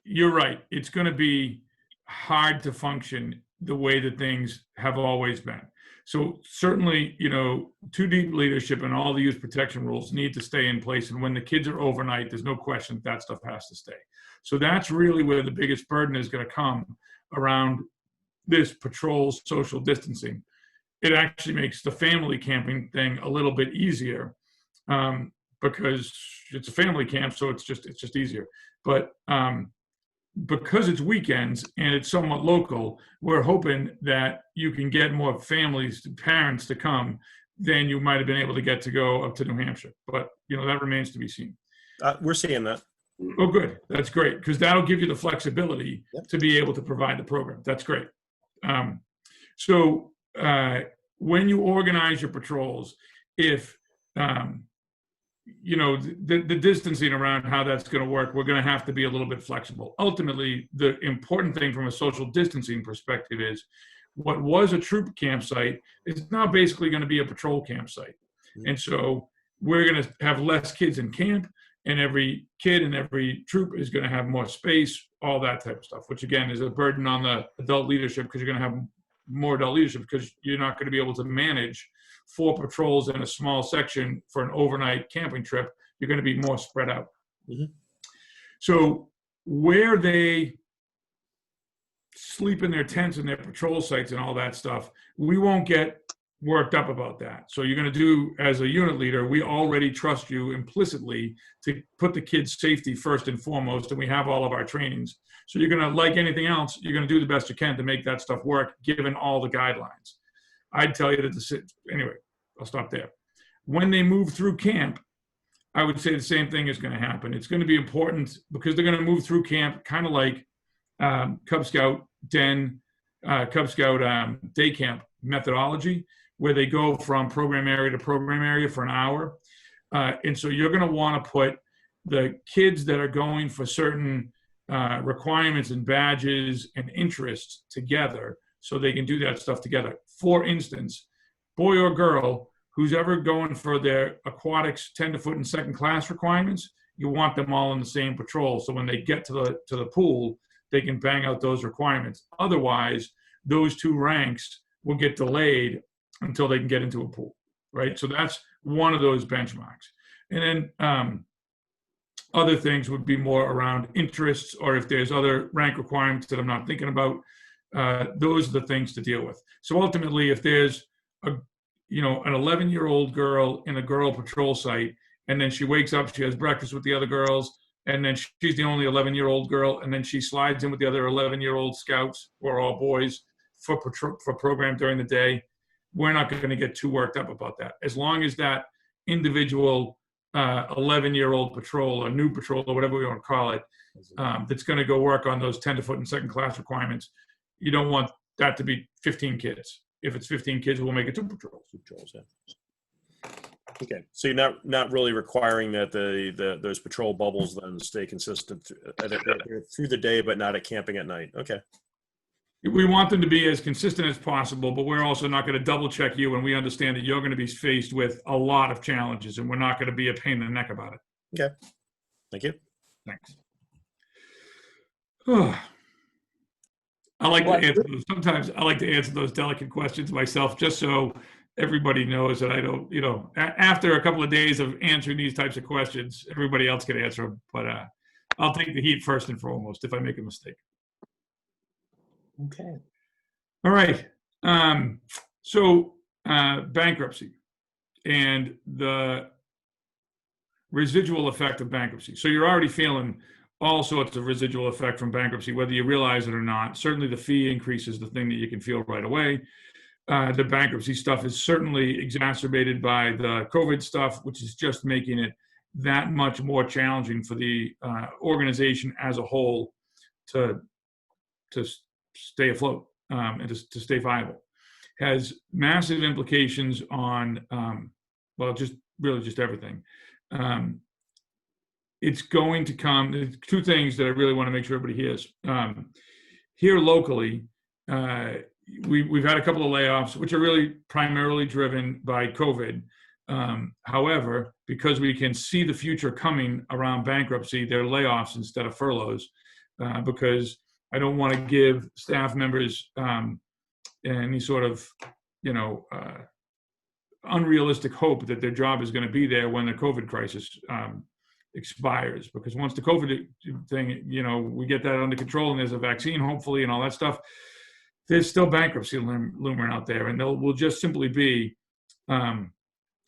you're right. It's going to be hard to function the way that things have always been. So certainly, 2 deep leadership and all the youth protection rules need to stay in place. And when the kids are overnight, there's no question that stuff has to stay. So that's really where the biggest burden is going to come around this patrol social distancing. It actually makes the family camping thing a little bit easier because it's a family camp, so it's just easier. But because it's weekends and it's somewhat local, we're hoping that you can get more families, parents to come than you might have been able to get to go up to New Hampshire. But, that remains to be seen. we're seeing that. Oh, good. That's great, because that'll give you the flexibility to be able to provide the program. That's great. So when you organize your patrols, if the distancing around how that's going to work, we're going to have to be a little bit flexible. Ultimately, the important thing from a social distancing perspective is what was a troop campsite is now basically going to be a patrol campsite. And so we're going to have less kids in camp, and every kid and every troop is going to have more space, all that type of stuff, which again is a burden on the adult leadership, because you're going to have more adult leadership because you're not going to be able to manage 4 patrols in a small section for an overnight camping trip. You're going to be more spread out. So where they sleep in their tents and their patrol sites and all that stuff, we won't get worked up about that. So you're going to do, as a unit leader, we already trust you implicitly to put the kids' safety first and foremost, and we have all of our trainings. So you're going to, like anything else, you're going to do the best you can to make that stuff work, given all the guidelines. I'd tell you that anyway, I'll stop there. When they move through camp, I would say the same thing is going to happen. It's going to be important because they're going to move through camp kind of like Cub Scout den, Cub Scout day camp methodology, where they go from program area to program area for an hour. And so you're going to want to put the kids that are going for certain requirements and badges and interests together so they can do that stuff together. For instance, boy or girl, who's ever going for their aquatics 10 to foot and second class requirements, you want them all in the same patrol. So when they get to the pool, they can bang out those requirements. Otherwise, those 2 ranks will get delayed until they can get into a pool, right? So that's one of those benchmarks. And then other things would be more around interests, or if there's other rank requirements that I'm not thinking about, those are the things to deal with. So ultimately, if there's an 11-year-old girl in a girl patrol site, and then she wakes up, she has breakfast with the other girls, and then she's the only 11-year-old girl, and then she slides in with the other 11-year-old scouts, who are all boys, for program during the day, we're not going to get too worked up about that. As long as that individual 11-year-old patrol or new patrol or whatever we want to call it, that's going to go work on those 10 to foot and second class requirements, you don't want that to be 15 kids. If it's 15 kids, we'll make it 2 patrols. Yeah. Okay, so you're not really requiring that those patrol bubbles then stay consistent through the day, but not at camping at night. Okay. We want them to be as consistent as possible, but we're also not going to double check you, and we understand that you're going to be faced with a lot of challenges, and we're not going to be a pain in the neck about it. Okay. Thank you. Thanks. Sometimes I like to answer those delicate questions myself, just so everybody knows that I don't, after a couple of days of answering these types of questions, everybody else can answer them. But I'll take the heat first and foremost if I make a mistake. Okay. All right. Bankruptcy and the residual effect of bankruptcy. So you're already feeling all sorts of residual effect from bankruptcy, whether you realize it or not. Certainly the fee increase is the thing that you can feel right away. The bankruptcy stuff is certainly exacerbated by the COVID stuff, which is just making it that much more challenging for the organization as a whole to stay afloat and to stay viable. Has massive implications on, well, just really just everything. It's going to come, there's two things that I really want to make sure everybody hears. Here locally, we've had a couple of layoffs, which are really primarily driven by COVID. However, because we can see the future coming around bankruptcy, they're layoffs instead of furloughs, because I don't want to give staff members any sort of, unrealistic hope that their job is going to be there when the COVID crisis expires. Because once the COVID thing, we get that under control and there's a vaccine, hopefully, and all that stuff, there's still bankruptcy looming out there, and there will just simply be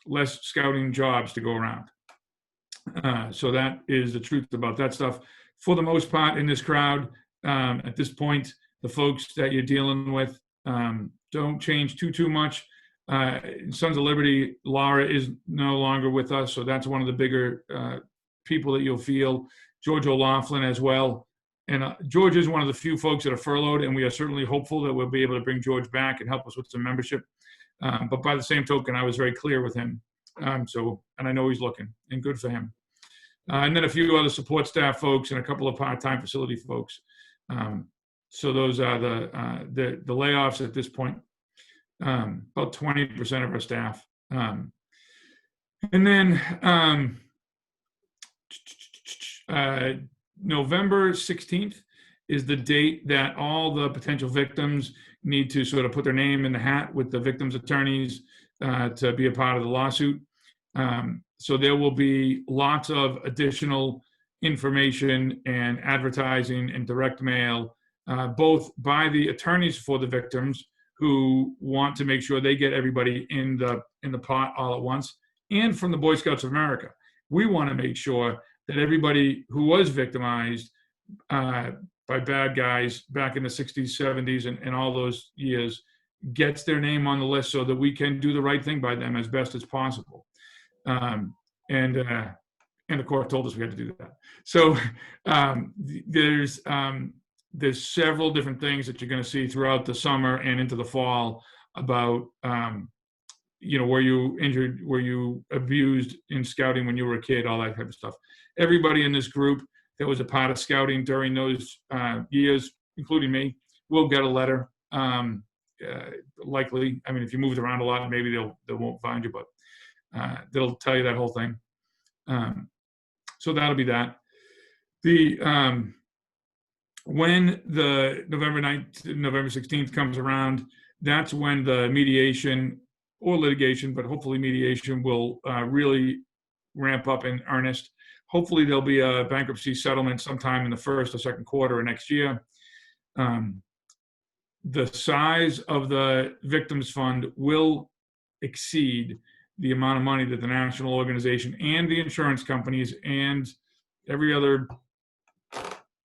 less scouting jobs to go around. So that is the truth about that stuff. For the most part, in this crowd, at this point, the folks that you're dealing with don't change too much. Sons of Liberty, Laura is no longer with us, so that's one of the bigger people that you'll feel. George O'Laughlin as well. And George is one of the few folks that are furloughed, and we are certainly hopeful that we'll be able to bring George back and help us with some membership. But by the same token, I was very clear with him. And I know he's looking, and good for him. And then a few other support staff folks and a couple of part-time facility folks. So those are the layoffs at this point. About 20% of our staff. And then November 16th is the date that all the potential victims need to sort of put their name in the hat with the victims' attorneys to be a part of the lawsuit. So there will be lots of additional information and advertising and direct mail, both by the attorneys for the victims who want to make sure they get everybody in the pot all at once, and from the Boy Scouts of America. We want to make sure that everybody who was victimized by bad guys back in the 60s, 70s, and all those years gets their name on the list so that we can do the right thing by them as best as possible. And the court told us we had to do that. So there's several different things that you're going to see throughout the summer and into the fall about, were you injured, were you abused in scouting when you were a kid, all that type of stuff. Everybody in this group that was a part of scouting during those years, including me, will get a letter. Likely, I mean, if you moved around a lot, maybe they won't find you, but they'll tell you that whole thing. So that'll be that. When the November 16th comes around, that's when the mediation or litigation, but hopefully mediation will really ramp up in earnest. Hopefully there'll be a bankruptcy settlement sometime in the first or second quarter of next year. The size of the victims fund will exceed the amount of money that the national organization and the insurance companies and every other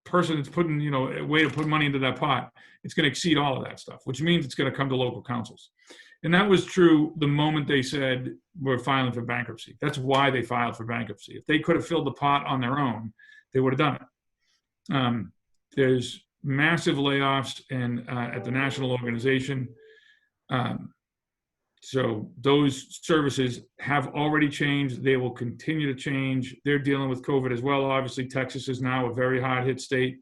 person that's putting, a way to put money into that pot. It's going to exceed all of that stuff, which means it's going to come to local councils. And that was true the moment they said we're filing for bankruptcy. That's why they filed for bankruptcy. If they could have filled the pot on their own, they would have done it. There's massive layoffs at the national organization. So those services have already changed. They will continue to change. They're dealing with COVID as well. Obviously, Texas is now a very hard hit state.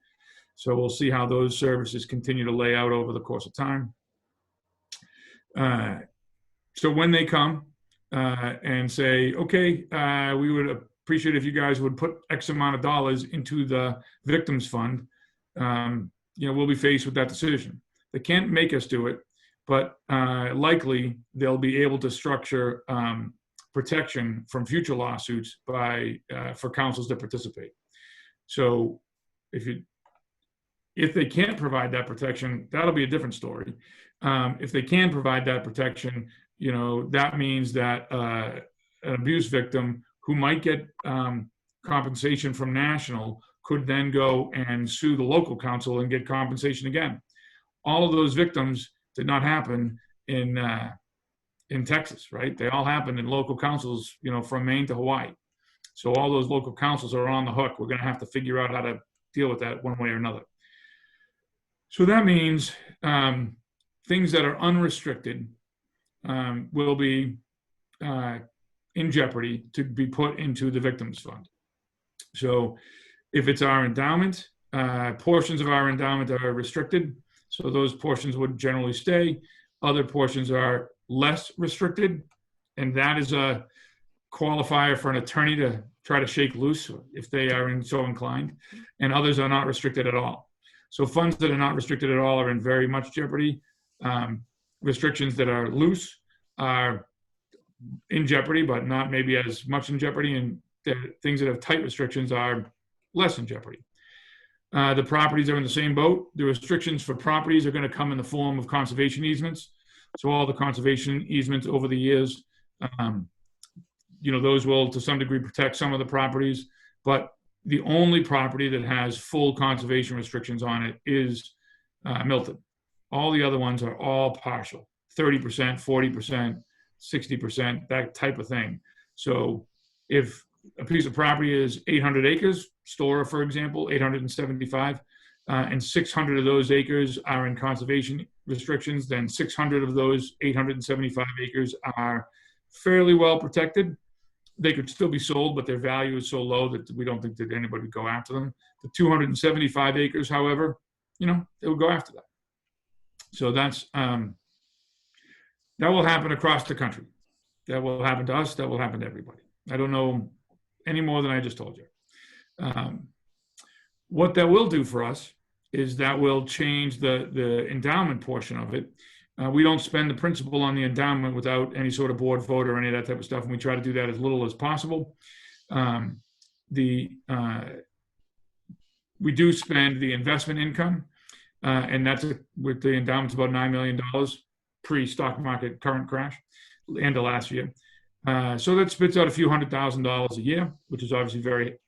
So we'll see how those services continue to lay out over the course of time. So when they come and say, okay, we would appreciate if you guys would put X amount of dollars into the victims fund, we'll be faced with that decision. They can't make us do it, but likely they'll be able to structure protection from future lawsuits for councils that participate. So if they can't provide that protection, that'll be a different story. if they can provide that protection, that means that an abuse victim who might get compensation from national could then go and sue the local council and get compensation again. All of those victims did not happen in Texas, right? They all happened in local councils, from Maine to Hawaii. So all those local councils are on the hook. We're going to have to figure out how to deal with that one way or another. So that means things that are unrestricted will be in jeopardy to be put into the victims fund. So if it's our endowment, portions of our endowment are restricted. So those portions would generally stay. Other portions are less restricted. And that is a qualifier for an attorney to try to shake loose if they are so inclined. And others are not restricted at all. So funds that are not restricted at all are in very much jeopardy. Restrictions that are loose are in jeopardy, but not maybe as much in jeopardy. And the things that have tight restrictions are less in jeopardy. The properties are in the same boat. The restrictions for properties are going to come in the form of conservation easements. So all the conservation easements over the years, those will to some degree protect some of the properties, but the only property that has full conservation restrictions on it is Milton. All the other ones are all partial, 30%, 40%, 60%, that type of thing. So if a piece of property is 800 acres, Stora, for example, 875, and 600 of those acres are in conservation restrictions, then 600 of those 875 acres are fairly well protected. They could still be sold, but their value is so low that we don't think that anybody would go after them. The 275 acres, however, they would go after that. So that's that will happen across the country. That will happen to us. That will happen to everybody. I don't know any more than I just told you. What that will do for us is that will change the endowment portion of it. We don't spend the principal on the endowment without any sort of board vote or any of that type of stuff, and we try to do that as little as possible. We do spend the investment income, and that's with the endowment's about $9 million pre-stock market current crash, end of last year. So that spits out a few $100,000 a year, which is obviously very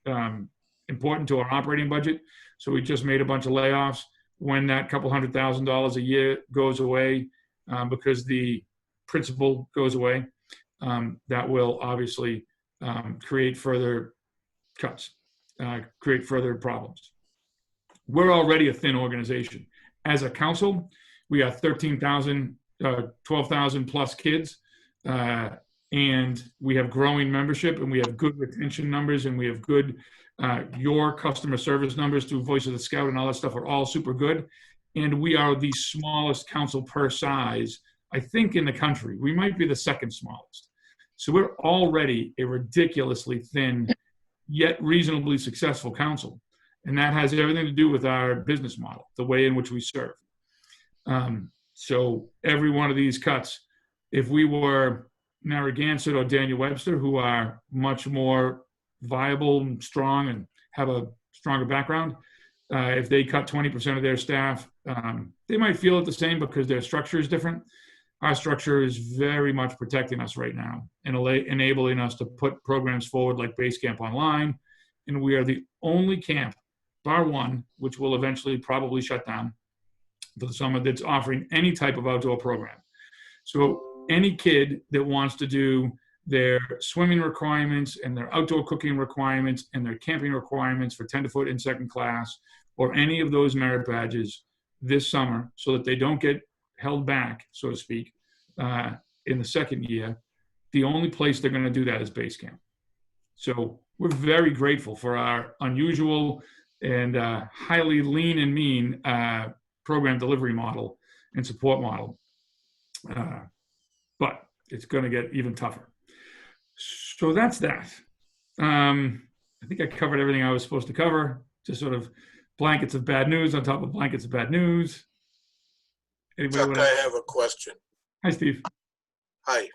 important to our operating budget. So we just made a bunch of layoffs. When that couple $100,000 a year goes away, because the principal goes away, that will obviously create further cuts, create further problems. We're already a thin organization. As a council, we have 13,000, 12,000 plus kids, and we have growing membership, and we have good retention numbers, and we have good, your customer service numbers through Voice of the Scout and all that stuff are all super good. And we are the smallest council per size, I think, in the country. We might be the second smallest. So we're already a ridiculously thin, yet reasonably successful council. And that has everything to do with our business model, the way in which we serve. So every one of these cuts, if we were Narragansett or Daniel Webster, who are much more viable and strong and have a stronger background, if they cut 20% of their staff, they might feel it the same because their structure is different. Our structure is very much protecting us right now and enabling us to put programs forward like Basecamp Online. And we are the only camp, bar one, which will eventually probably shut down for the summer, that's offering any type of outdoor program. So any kid that wants to do their swimming requirements and their outdoor cooking requirements and their camping requirements for 10 to foot in second class, or any of those merit badges this summer, so that they don't get held back, so to speak, in the second year, the only place they're going to do that is Basecamp. So we're very grateful for our unusual and highly lean and mean program delivery model and support model. But it's going to get even tougher. So that's that. I think I covered everything I was supposed to cover. Just sort of blankets of bad news on top of blankets of bad news. Chuck, I have a question. Hi, Steve. Hi.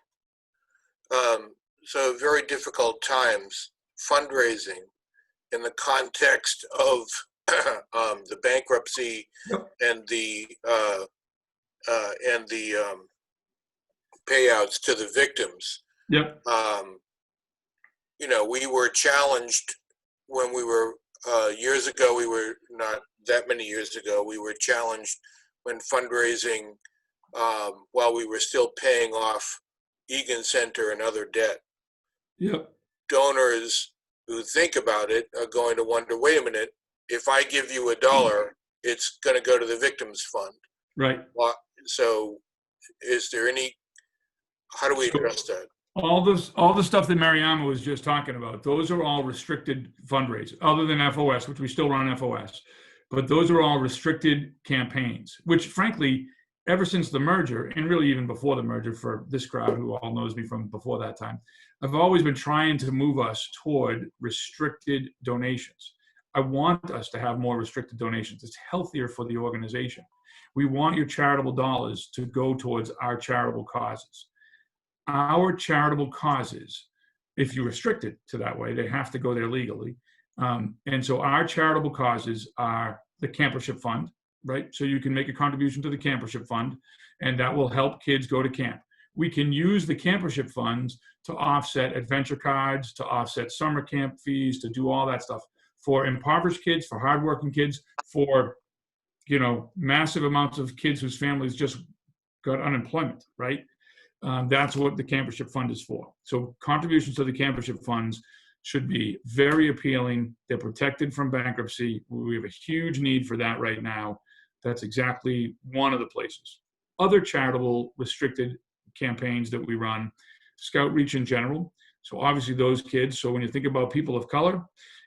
So very difficult times, fundraising in the context of the bankruptcy and the and the payouts to the victims. Yep. You know, we were challenged when we were years ago. We were not that many years ago. We were challenged when fundraising while we were still paying off Egan Center and other debt. Yep. Donors who think about it are going to wonder, wait a minute, if I give you $1, it's going to go to the victims fund. Right. So is there any, how do we address that? All the stuff that Mariama was just talking about, those are all restricted fundraisers, other than FOS, which we still run FOS. But those are all restricted campaigns, which frankly, ever since the merger, and really even before the merger for this crowd who all knows me from before that time, I've always been trying to move us toward restricted donations. I want us to have more restricted donations. It's healthier for the organization. We want your charitable dollars to go towards our charitable causes. Our charitable causes, if you restrict it to that way, they have to go there legally. And so our charitable causes are the Campership Fund, right? So you can make a contribution to the Campership Fund, and that will help kids go to camp. We can use the Campership funds to offset adventure cards, to offset summer camp fees, to do all that stuff for impoverished kids, for hardworking kids, for, you know, massive amounts of kids whose families just got unemployment, right? That's what the Campership Fund is for. So contributions to the Campership funds should be very appealing. They're protected from bankruptcy. We have a huge need for that right now. That's exactly one of the places. Other charitable restricted campaigns that we run, Scout Reach in general. So obviously those kids, so when you think about people of color,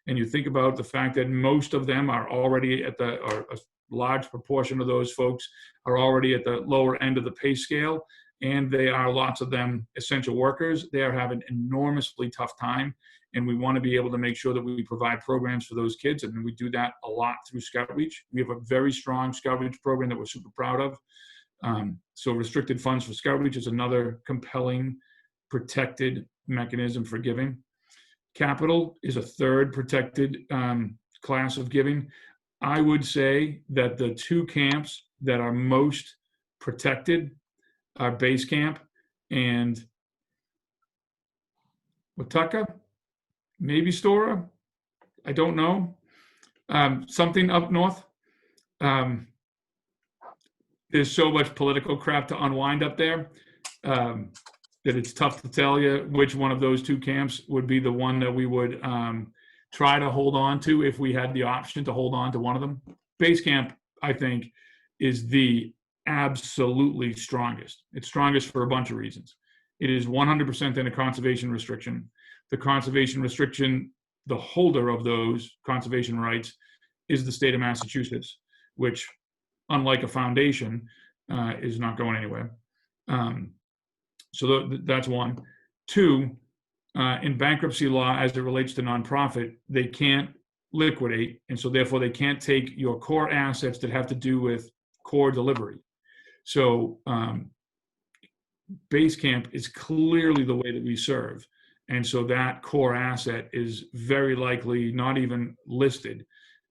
and you think about the fact that most of them are already at the, or a large proportion of those folks are already at the lower end of the pay scale, and they are, lots of them, essential workers. They are having an enormously tough time, and we want to be able to make sure that we provide programs for those kids, and we do that a lot through Scout Reach. We have a very strong Scout Reach program that we're super proud of. So restricted funds for Scout Reach is another compelling, protected mechanism for giving. Capital is a third protected class of giving. I would say that the two camps that are most protected are Base Camp and Wataka, maybe Stora, I don't know. Something up north. There's so much political crap to unwind up there that it's tough to tell you which one of those two camps would be the one that we would try to hold on to if we had the option to hold on to one of them. Base Camp, I think, is the absolutely strongest. It's strongest for a bunch of reasons. It is 100% in a conservation restriction. The conservation restriction, the holder of those conservation rights is the state of Massachusetts, which, unlike a foundation, is not going anywhere. So that's one. Two, in bankruptcy law, as it relates to nonprofit, they can't liquidate, and so therefore they can't take your core assets that have to do with core delivery. So Base Camp is clearly the way that we serve, and so that core asset is very likely not even listed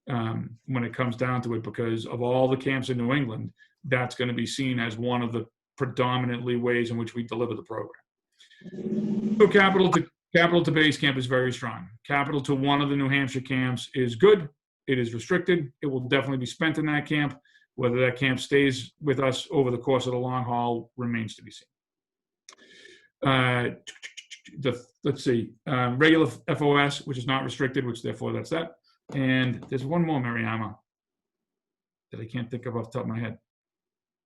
when it comes down to it, because of all the camps in New England, that's going to be seen as one of the predominantly ways in which we deliver the program. So capital to Base Camp is very strong. Capital to one of the New Hampshire camps is good. It is restricted. It will definitely be spent in that camp. Whether that camp stays with us over the course of the long haul remains to be seen. Let's see, regular FOS, which is not restricted, which therefore that's that. And there's one more, Mariama, that I can't think of off the top of my head.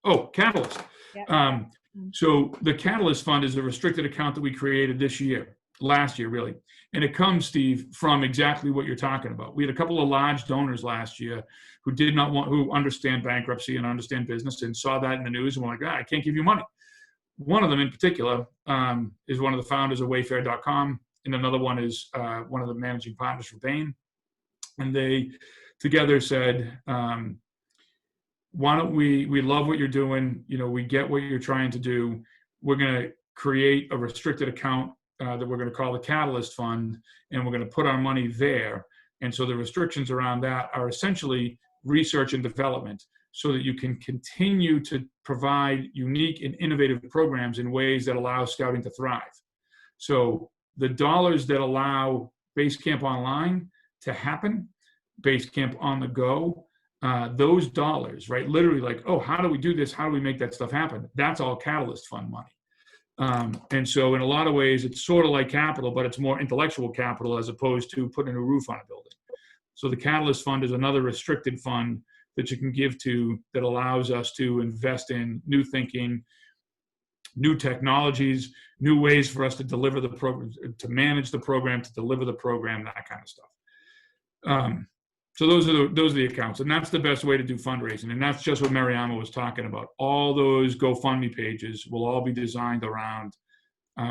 Oh, Catalyst. Yep. So the Catalyst Fund is a restricted account that we created last year really. And it comes, Steve, from exactly what you're talking about. We had a couple of large donors last year who understand bankruptcy and understand business and saw that in the news and were like, I can't give you money. One of them in particular is one of the founders of Wayfair.com, and another one is one of the managing partners for Bain. And they together said, why don't we love what you're doing, we get what you're trying to do. We're going to create a restricted account that we're going to call the Catalyst Fund, and we're going to put our money there. And so the restrictions around that are essentially research and development. so that you can continue to provide unique and innovative programs in ways that allow scouting to thrive. So the dollars that allow Base Camp Online to happen, Base Camp on the go, those dollars, right? Literally like, oh, how do we do this? How do we make that stuff happen? That's all Catalyst Fund money. And so in a lot of ways, it's sort of like capital, but it's more intellectual capital as opposed to putting a roof on a building. So the Catalyst Fund is another restricted fund that you can give to that allows us to invest in new thinking, new technologies, new ways for us to deliver the program, to manage the program, to deliver the program, that kind of stuff. So those are the accounts, and that's the best way to do fundraising. And that's just what Mariama was talking about. All those GoFundMe pages will all be designed around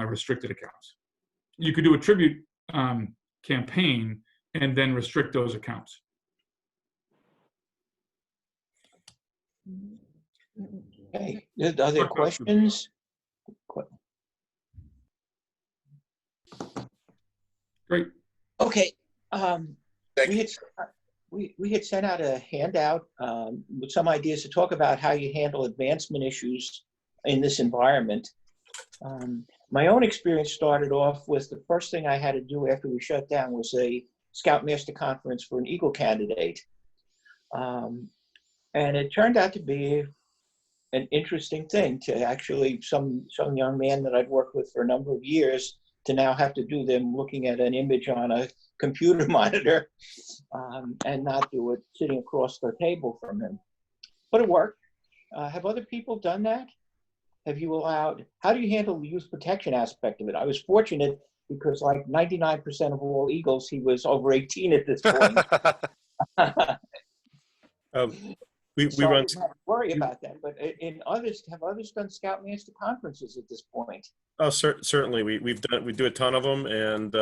restricted accounts. You could do a tribute campaign and then restrict those accounts. Okay, are there questions? Great. Okay, we had sent out a handout with some ideas to talk about how you handle advancement issues in this environment. My own experience started off with the first thing I had to do after we shut down was a Scoutmaster conference for an Eagle candidate. And it turned out to be an interesting thing to actually some young man that I'd worked with for a number of years to now have to do them looking at an image on a computer monitor and not do it sitting across the table from him. But it worked. Have other people done that? Have you allowed, how do you handle the youth protection aspect of it? I was fortunate because like 99% of all Eagles, he was over 18 at this point. We so run. I didn't have to worry about that. But in others, have others done Scoutmaster conferences at this point? Oh, certainly. We do a ton of them, and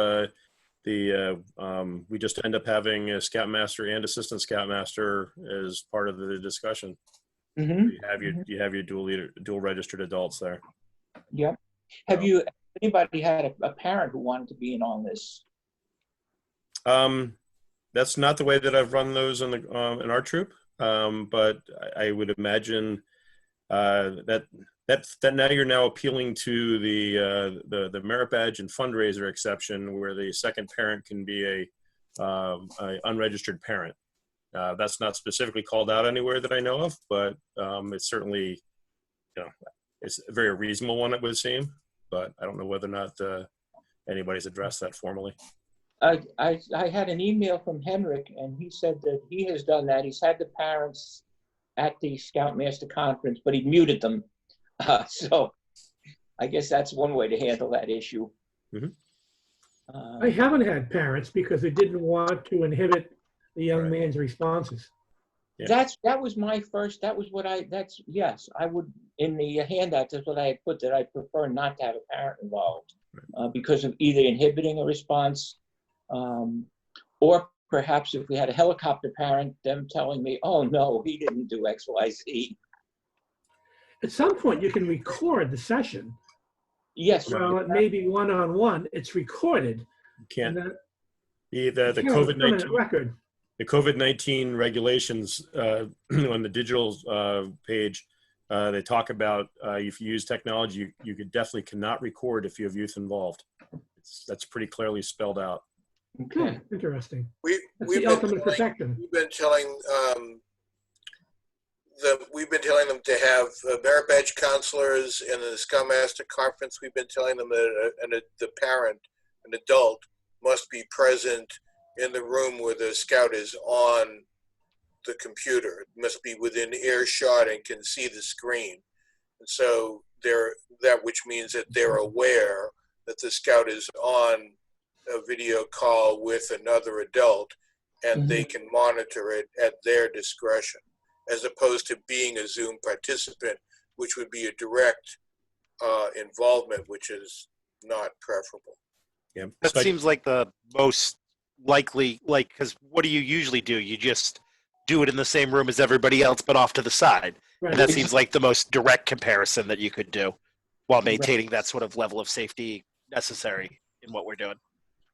we just end up having a Scoutmaster and Assistant Scoutmaster as part of the discussion. Mm-hmm. You have your dual registered adults there. Yep. Have anybody had a parent who wanted to be in on this? That's not the way that I've run those in our troop, but I would imagine that now you're appealing to the merit badge and fundraiser exception, where the second parent can be a unregistered parent. That's not specifically called out anywhere that I know of, but it's certainly, it's a very reasonable one, it would seem, but I don't know whether or not anybody's addressed that formally. I had an email from Henrik, and he said that he has done that. He's had the parents at the Scoutmaster conference, but he muted them. So I guess that's one way to handle that issue. Mm-hmm. I haven't had parents because they didn't want to inhibit the young man's responses. Yeah. That was my first, yes, I would, in the handout, that's what I had put, that I prefer not to have a parent involved because of either inhibiting a response or perhaps if we had a helicopter parent, them telling me, oh no, he didn't do X, Y, Z. At some point you can record the session. Yes. Well, it may be one-on-one, it's recorded. You can't. The COVID-19 record. The COVID-19 regulations on the digital page, they talk about if you use technology, you definitely cannot record if you have youth involved. That's pretty clearly spelled out. Okay, interesting. We've the ultimate protection. We've been telling them to have merit badge counselors in the Scoutmaster conference. We've been telling them that the parent, an adult, must be present in the room where the scout is on the computer. It must be within earshot and can see the screen. And so which means that they're aware that the scout is on a video call with another adult, and they can monitor it at their discretion, as opposed to being a Zoom participant, which would be a direct involvement, which is not preferable. Yeah, that seems like the most likely, because what do you usually do? You just do it in the same room as everybody else, but off to the side. Right. And that seems like the most direct comparison that you could do while maintaining that sort of level of safety necessary in what we're doing.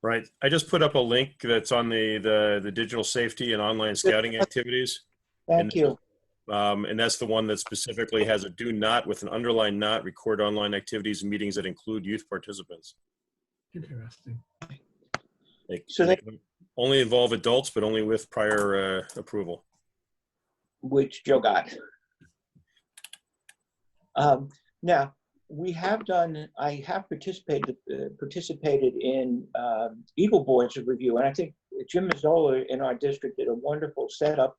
Right. I just put up a link that's on the digital safety and online scouting activities. Thank you. And that's the one that specifically has a do not with an underlined not record online activities and meetings that include youth participants. Interesting. So they can only involve adults, but only with prior approval. Which Joe got. Now, we have done, I have participated in Eagle Boards of Review, and I think Jim Mazzola in our district did a wonderful setup.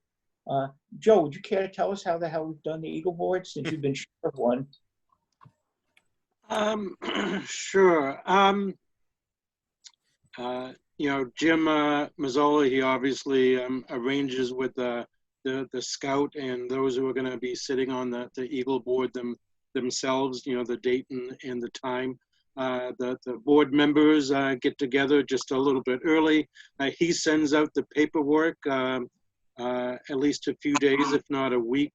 Joe, would you care to tell us how the hell we've done the Eagle Boards since you've been chair of one? Sure. You know, Jim Mazzola, he obviously arranges with the scout and those who are going to be sitting on the Eagle Board themselves, you know, the date and the time. The board members get together just a little bit early. He sends out the paperwork at least a few days, if not a week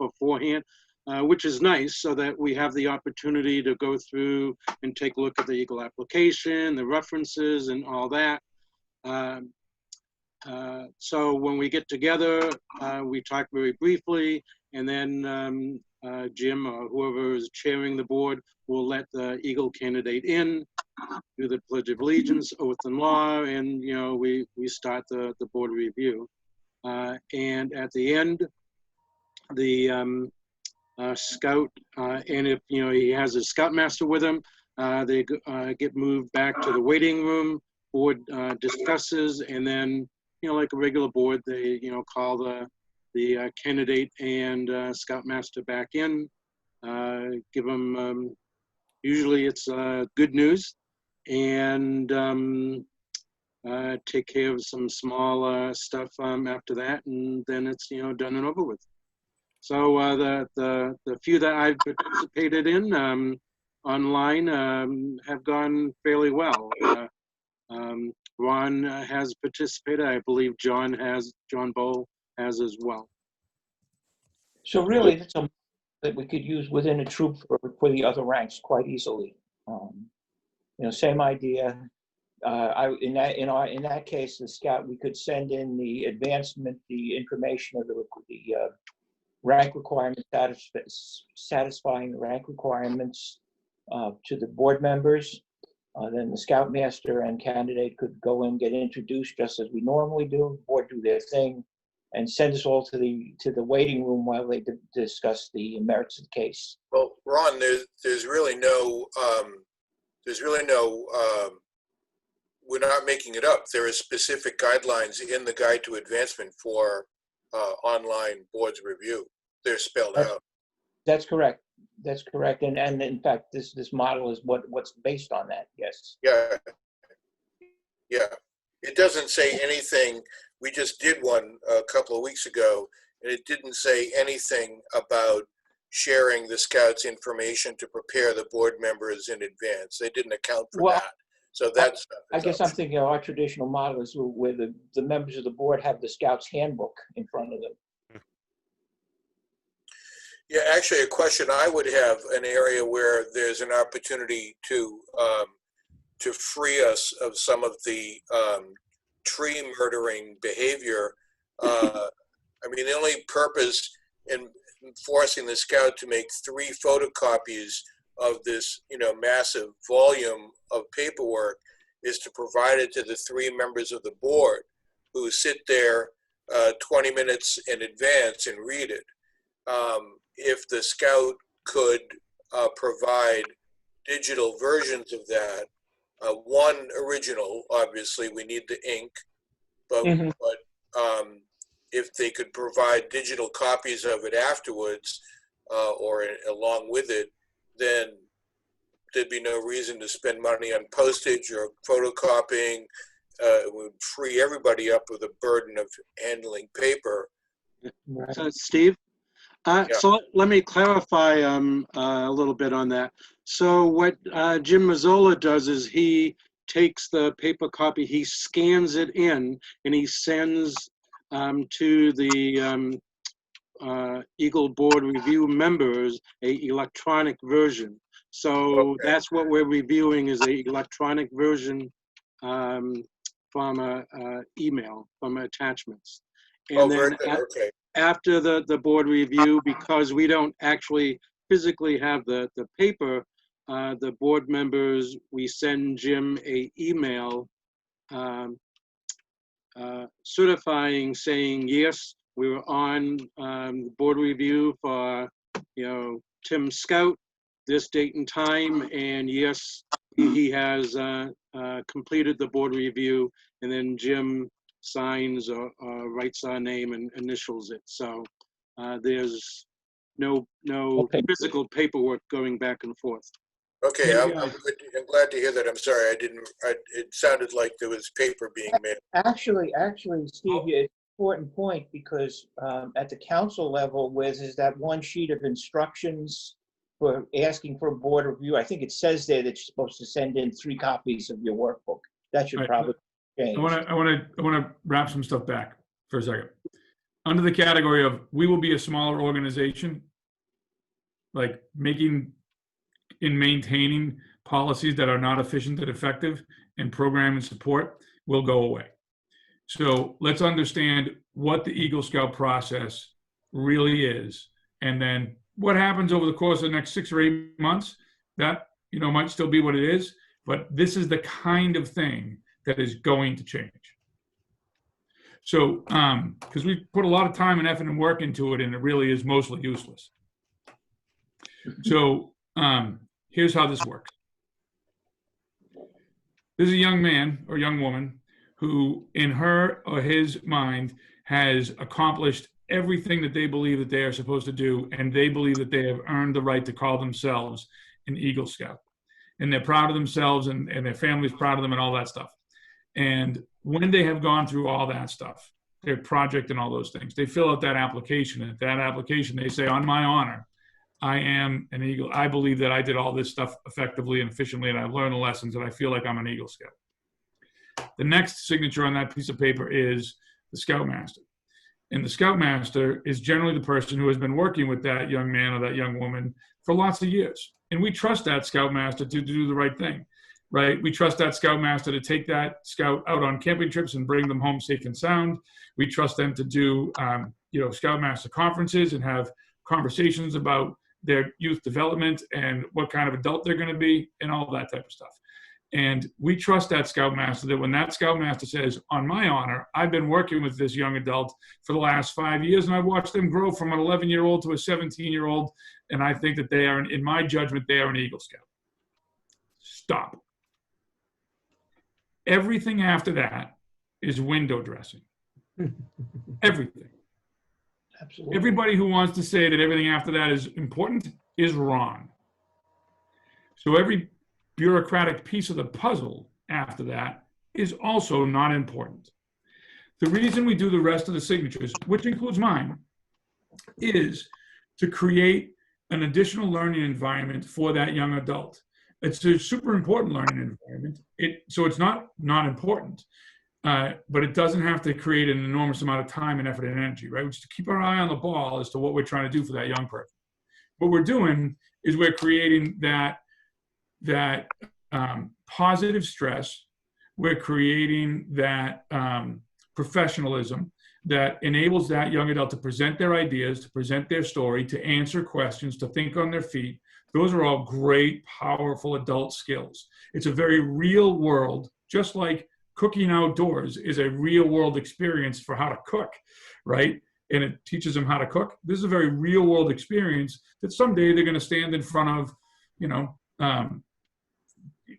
beforehand, which is nice, so that we have the opportunity to go through and take a look at the Eagle application, the references, and all that. So when we get together, we talk very briefly, and then Jim or whoever is chairing the board will let the Eagle candidate in, do the Pledge of Allegiance, oath and law, and you know we start the board review. And at the end, the scout, and if you know he has a scoutmaster with him, they get moved back to the waiting room. Board discusses, and then you know, like a regular board, they call the candidate and scoutmaster back in, give them usually it's good news, and take care of some small stuff after that, and then it's done and over with. So the few that I've participated in online have gone fairly well. Ron has participated. I believe John Bowl has as well. So really, that's something that we could use within a troop for the other ranks quite easily. Same idea. In that case, the scout, we could send in the advancement, the information of the rank requirements, satisfying the rank requirements to the board members. Then the scoutmaster and candidate could go and get introduced just as we normally do. Board do their thing, and send us all to the waiting room while they discuss the merits of the case. Well, Ron, there's really no we're not making it up. There are specific guidelines in the Guide to Advancement for online boards review. They're spelled out. That's correct. That's correct. And in fact, this model is what's based on that. Yes. Yeah. Yeah. It doesn't say anything. We just did one a couple of weeks ago, and it didn't say anything about sharing the scouts' information to prepare the board members in advance. They didn't account for that. So that's. I guess I'm thinking our traditional model is where the members of the board have the scouts handbook in front of them. Yeah, actually, a question I would have, an area where there's an opportunity to free us of some of the tree murdering behavior. I mean, the only purpose in forcing the scout to make 3 photocopies of this, massive volume of paperwork is to provide it to the 3 members of the board who sit there 20 minutes in advance and read it. If the scout could provide digital versions of that, one original, obviously we need the ink, but if they could provide digital copies of it afterwards or along with it, then there'd be no reason to spend money on postage or photocopying. It would free everybody up with the burden of handling paper. So Steve? So let me clarify a little bit on that. So what Jim Mazzola does is he takes the paper copy, he scans it in, and he sends to the Eagle Board Review members a electronic version. So that's what we're reviewing, is a electronic version from email, from attachments. And then very good. Okay. after the board review, because we don't actually physically have the paper, the board members, we send Jim a email certifying, saying, yes, we were on board review for, Tim Scout, this date and time, and yes, he has completed the board review, and then Jim signs or writes our name and initials it. So there's no physical paperwork going back and forth. Okay, I'm glad to hear that. I'm sorry, it sounded like there was paper being made. Actually, Steve, it's an important point, because at the council level, where there's that one sheet of instructions for asking for a board review, I think it says there that you're supposed to send in 3 copies of your workbook. That should probably change. I want to wrap some stuff back for a second. Under the category of we will be a smaller organization, like making and maintaining policies that are not efficient and effective, and program and support will go away. So let's understand what the Eagle Scout process really is, and then what happens over the course of the next 6 or 8 months, that might still be what it is, but this is the kind of thing that is going to change. So, because we put a lot of time and effort and work into it, and it really is mostly useless. So, here's how this works. There's a young man or young woman who, in her or his mind, has accomplished everything that they believe that they are supposed to do, and they believe that they have earned the right to call themselves an Eagle Scout. And they're proud of themselves, and their family's proud of them, and all that stuff. And when they have gone through all that stuff, their project and all those things, they fill out that application. And at that application, they say, on my honor, I am an Eagle. I believe that I did all this stuff effectively and efficiently, and I've learned the lessons, and I feel like I'm an Eagle Scout. The next signature on that piece of paper is the Scoutmaster. And the Scoutmaster is generally the person who has been working with that young man or that young woman for lots of years. And we trust that Scoutmaster to do the right thing, right? We trust that Scoutmaster to take that Scout out on camping trips and bring them home safe and sound. We trust them to do, Scoutmaster conferences and have conversations about their youth development and what kind of adult they're going to be and all that type of stuff. And we trust that Scoutmaster, that when that Scoutmaster says, on my honor, I've been working with this young adult for the last 5 years, and I've watched them grow from an 11-year-old to a 17-year-old, and I think that they are, in my judgment, they are an Eagle Scout. Stop. Everything after that is window dressing. Everything. Absolutely. Everybody who wants to say that everything after that is important is wrong. So every bureaucratic piece of the puzzle after that is also not important. The reason we do the rest of the signatures, which includes mine, is to create an additional learning environment for that young adult. It's a super important learning environment. So it's not important, but it doesn't have to create an enormous amount of time and effort and energy, right? Which is to keep our eye on the ball as to what we're trying to do for that young person. What we're doing is we're creating that positive stress. We're creating that professionalism that enables that young adult to present their ideas, to present their story, to answer questions, to think on their feet. Those are all great, powerful adult skills. It's a very real world, just like cooking outdoors is a real world experience for how to cook, right? And it teaches them how to cook. This is a very real world experience that someday they're going to stand in front of,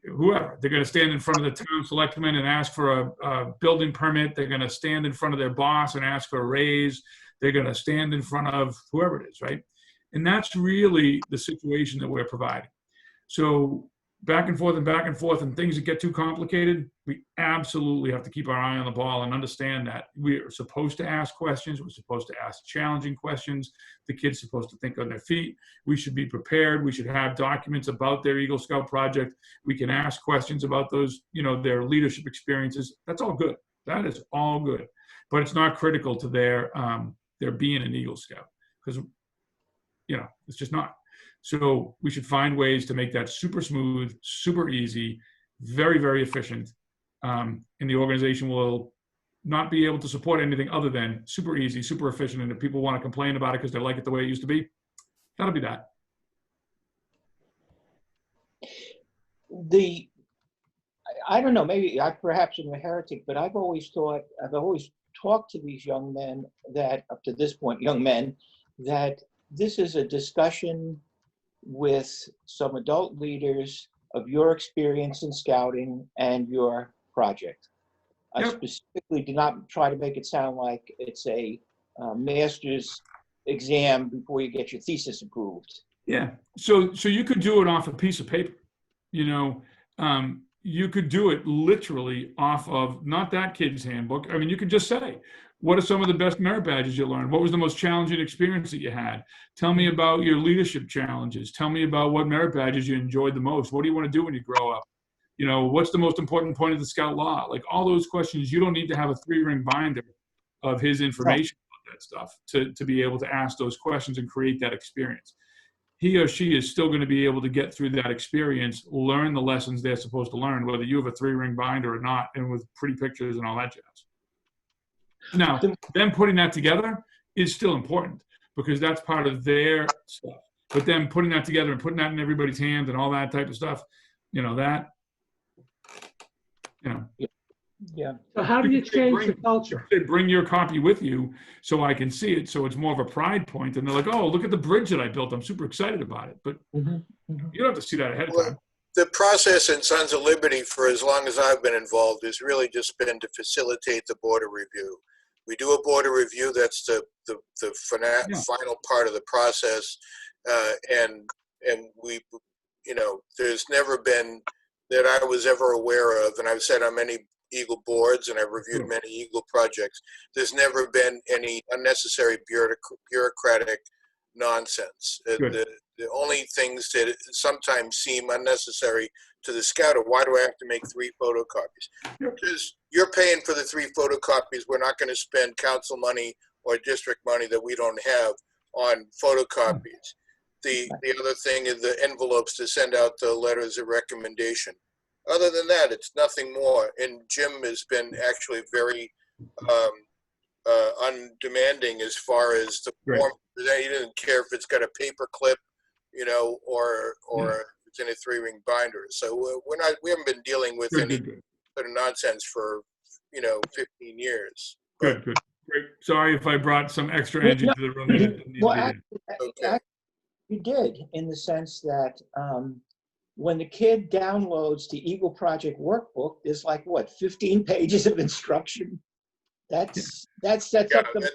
whoever. They're going to stand in front of the town selectmen and ask for a building permit. They're going to stand in front of their boss and ask for a raise. They're going to stand in front of whoever it is, right? And that's really the situation that we're providing. So back and forth, and things that get too complicated, we absolutely have to keep our eye on the ball and understand that we're supposed to ask questions. We're supposed to ask challenging questions. The kid's supposed to think on their feet. We should be prepared. We should have documents about their Eagle Scout project. We can ask questions about those, their leadership experiences. That's all good. That is all good. But it's not critical to their being an Eagle Scout, because, it's just not. So we should find ways to make that super smooth, super easy, very, very efficient. And the organization will not be able to support anything other than super easy, super efficient. And if people want to complain about it because they like it the way it used to be, that'll be that. I don't know, maybe I perhaps am a heretic, but I've always talked to these young men that, up to this point, young men, that this is a discussion with some adult leaders of your experience in scouting and your project. I specifically did not try to make it sound like it's a master's exam before you get your thesis approved. Yeah. So you could do it off a piece of paper, you know. You could do it literally off of not that kid's handbook. I mean, you could just say, what are some of the best merit badges you learned? What was the most challenging experience that you had? Tell me about your leadership challenges. Tell me about what merit badges you enjoyed the most. What do you want to do when you grow up? You know, what's the most important point of the Scout Law? Like all those questions, you don't need to have a 3-ring binder of his information about that stuff to be able to ask those questions and create that experience. He or she is still going to be able to get through that experience, learn the lessons they're supposed to learn, whether you have a 3-ring binder or not, and with pretty pictures and all that jazz. Now, them putting that together is still important because that's part of their stuff. But then putting that together and putting that in everybody's hands and all that type of stuff, you know, that, you know. Yeah. So how do you change the culture? They bring your copy with you so I can see it. So it's more of a pride point. And they're like, oh, look at the bridge that I built. I'm super excited about it. But you don't have to see that ahead of time. The process in Sons of Liberty, for as long as I've been involved, has really just been to facilitate the border review. We do a border review. That's the final part of the process. And we, you know, there's never been that I was ever aware of, and I've said on many Eagle boards and I've reviewed many Eagle projects, there's never been any unnecessary bureaucratic nonsense. The only things that sometimes seem unnecessary to the scout are, why do I have to make 3 photocopies? Because you're paying for the 3 photocopies. We're not going to spend council money or district money that we don't have on photocopies. The other thing is the envelopes to send out the letters of recommendation. Other than that, it's nothing more. And Jim has been actually very undemanding as far as the form. He didn't care if it's got a paper clip, you know, or it's in a 3-ring binder. So we haven't been dealing with any sort of nonsense for, you know, 15 years. Good. Great. Sorry if I brought some extra energy to the room. Well, actually, you did, in the sense that when the kid downloads the Eagle Project workbook, there's like, what, 15 pages of instruction? That sets up the...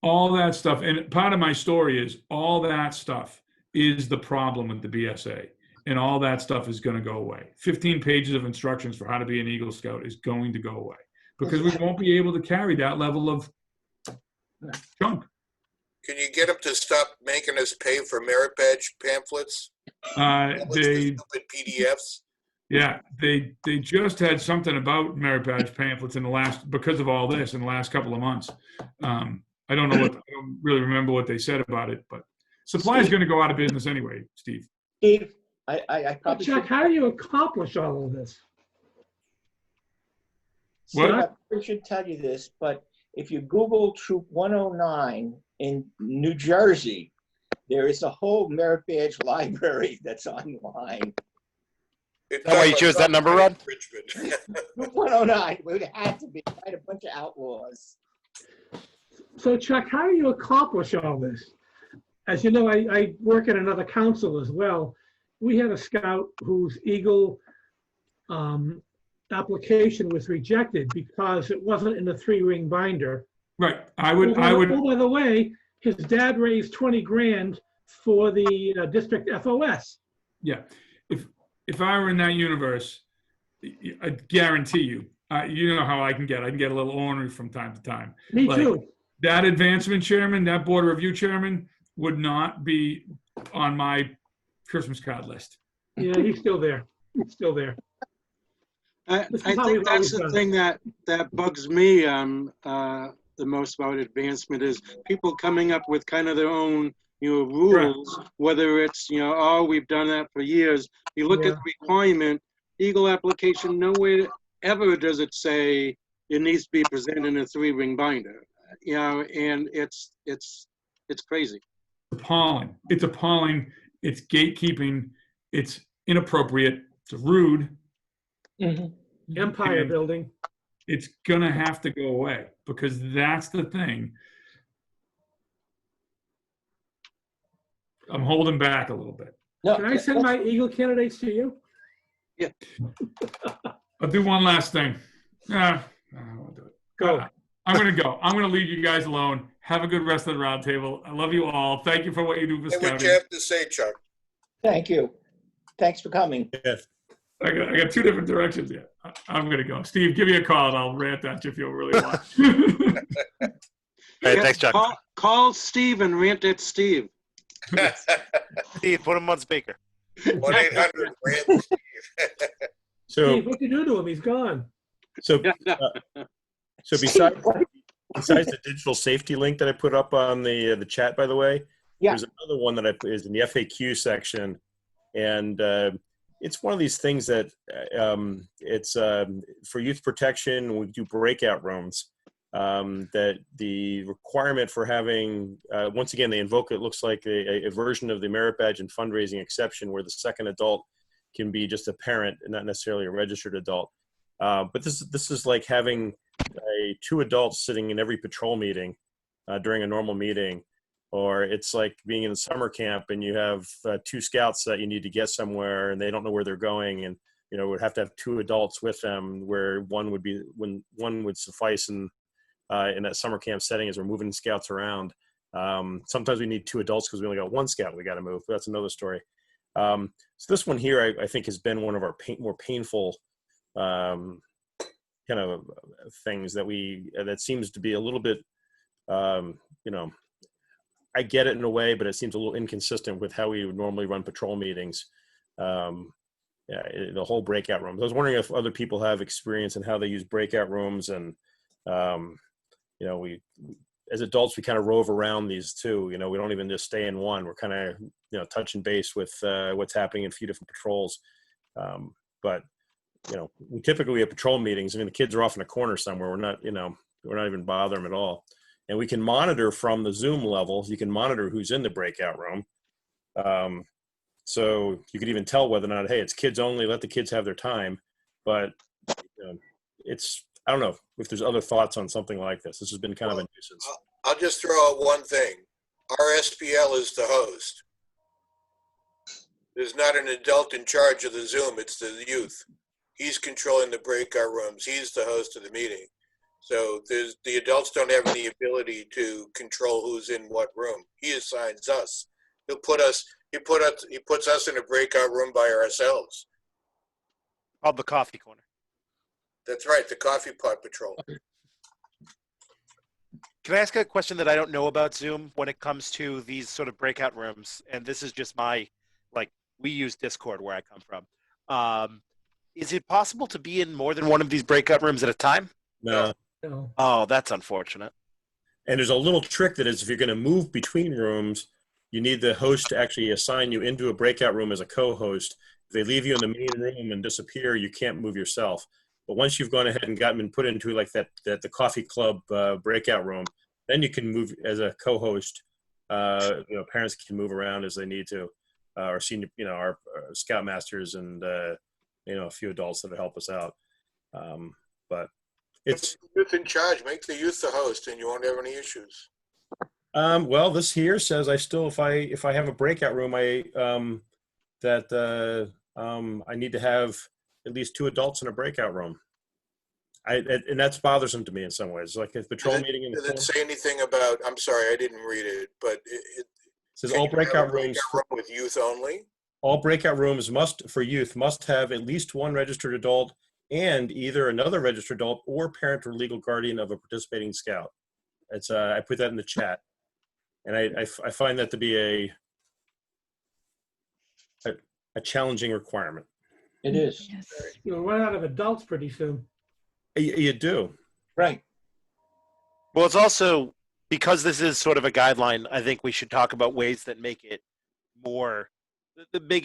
All that stuff. And part of my story is all that stuff is the problem with the BSA. And all that stuff is going to go away. 15 pages of instructions for how to be an Eagle Scout is going to go away. Because we won't be able to carry that level of junk. Can you get them to stop making us pay for merit badge pamphlets? They stupid PDFs. Yeah, they just had something about merit badge pamphlets because of all this in the last couple of months. I don't really remember what they said about it, but supply is going to go out of business anyway, Steve. Steve, I probably Chuck, how do you accomplish all of this? What? I should tell you this, but if you Google Troop 109 in New Jersey, there is a whole merit badge library that's online. Is that why you chose that number, Rod? Troop 109 would have to be quite a bunch of outlaws. So Chuck, how do you accomplish all this? As you know, I work at another council as well. We had a scout whose Eagle application was rejected because it wasn't in the 3-ring binder. Right. Oh, by the way, his dad raised 20 grand for the district FOS. Yeah. If I were in that universe, I guarantee you, you know how I can get a little ornery from time to time. Me too. That advancement chairman, that board review chairman would not be on my Christmas card list. Yeah, he's still there. He's still there. I think that's the thing that bugs me the most about advancement is people coming up with kind of their own, rules, whether it's, oh, we've done that for years. You look at the requirement, Eagle application, nowhere ever does it say it needs to be presented in a 3-ring binder. You know, and it's crazy. Appalling. It's appalling. It's gatekeeping. It's inappropriate. It's rude. Empire building. It's gonna have to go away because that's the thing. I'm holding back a little bit. Can I send my Eagle candidates to you? Yeah. I'll do one last thing. I won't do it. Go. I'm going to go. I'm going to leave you guys alone. Have a good rest of the roundtable. I love you all. Thank you for what you do for Hey, scouting. what you have to say, Chuck? Thank you. Thanks for coming. I got 2 different directions yet. I'm going to go. Steve, give me a call and I'll rant at you if you really want. All right, thanks, Chuck. Call Steve and rant at Steve. Steve, put him on speaker. 1-800-RANT Steve. So, Steve, what you do to him? He's gone. So besides the digital safety link that I put up on the chat, by the way, there's another one that is in the FAQ section, and it's one of these things that it's for youth protection. We do breakout rooms. That the requirement for having once again they invoke it looks like a version of the merit badge and fundraising exception, where the second adult can be just a parent and not necessarily a registered adult. But this is like having 2 adults sitting in every patrol meeting during a normal meeting, or it's like being in summer camp and you have 2 scouts that you need to get somewhere and they don't know where they're going, and would have to have 2 adults with them, where one would suffice in that summer camp setting as we're moving scouts around. Sometimes we need 2 adults because we only got 1 scout we got to move. But that's another story. So this one here, I think, has been one of our more painful kind of things that seems to be a little bit, I get it in a way, but it seems a little inconsistent with how we would normally run patrol meetings. The whole breakout rooms. I was wondering if other people have experience in how they use breakout rooms, and we as adults we kind of rove around these too. We don't even just stay in one. We're kind of touching base with what's happening in a few different patrols. But we typically have patrol meetings. I mean, the kids are off in a corner somewhere. We're not even bothering them at all. And we can monitor from the Zoom level. You can monitor who's in the breakout room. So you could even tell whether or not, hey, it's kids only, let the kids have their time. But I don't know if there's other thoughts on something like this. This has been kind of a nuisance. I'll just throw out one thing. Our SPL is the host. There's not an adult in charge of the Zoom. It's the youth. He's controlling the breakout rooms. He's the host of the meeting. So the adults don't have any ability to control who's in what room. He assigns us. He puts us in a breakout room by ourselves. Called the coffee corner. That's right, the coffee pot patrol. Can I ask a question that I don't know about Zoom when it comes to these sort of breakout rooms? And this is just we use Discord where I come from. Is it possible to be in more than one of these breakout rooms at a time? No. Oh, that's unfortunate. And there's a little trick that is, if you're going to move between rooms, you need the host to actually assign you into a breakout room as a co-host. If they leave you in the main room and disappear, you can't move yourself. But once you've gone ahead and been put into like the coffee club breakout room, then you can move as a co-host. Parents can move around as they need to, or senior, our scoutmasters and a few adults that help us out. But it's youth in charge. Make the youth the host, and you won't have any issues. Well, this here says if I have a breakout room, I need to have at least 2 adults in a breakout room. And that's bothersome to me in some ways. Like a patrol meeting. Does it say anything about? I'm sorry, I didn't read it, but it says all breakout rooms with youth only. All breakout rooms for youth must have at least 1 registered adult and either another registered adult or parent or legal guardian of a participating scout. It's I put that in the chat, and I find that to be a challenging requirement. It is. Yes. You'll run out of adults pretty soon. You do. Right. Well, it's also, because this is sort of a guideline, I think we should talk about ways that make it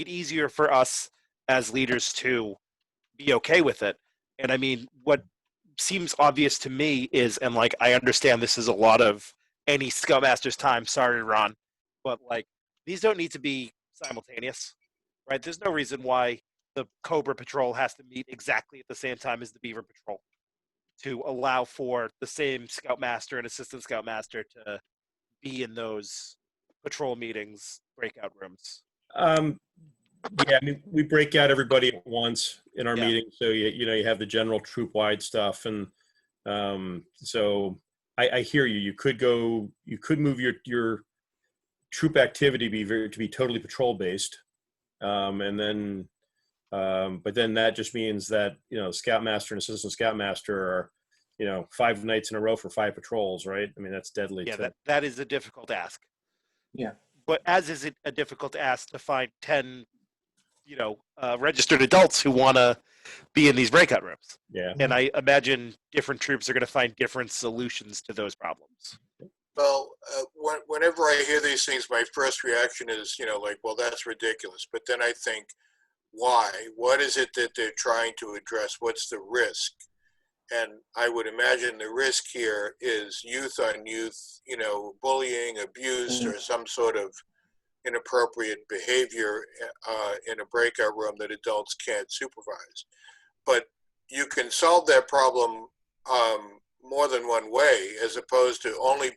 easier for us as leaders to be okay with it. And I mean, what seems obvious to me is, and like I understand this is a lot of any Scoutmaster's time. Sorry, Ron, but like these don't need to be simultaneous, right? There's no reason why the Cobra Patrol has to meet exactly at the same time as the Beaver Patrol to allow for the same Scoutmaster and Assistant Scoutmaster to be in those patrol meetings, breakout rooms. Yeah, I mean, we break out everybody at once in our Yeah. meeting, so you have the general troop-wide stuff, and so I hear you. You could move your troop activity to be totally patrol based, and then but then that just means that Scoutmaster and Assistant Scoutmaster are 5 nights in a row for 5 patrols, right? I mean, that's deadly. Yeah, that is a difficult ask. Yeah. But as is it a difficult ask to find 10 registered adults who want to be in these breakout rooms. Yeah. And I imagine different troops are going to find different solutions to those problems. Well, whenever I hear these things, my first reaction is, like, well, that's ridiculous. But then I think, why? What is it that they're trying to address? What's the risk? And I would imagine the risk here is youth on youth, bullying, abuse, or some sort of inappropriate behavior in a breakout room that adults can't supervise. But you can solve that problem more than one way, as opposed to only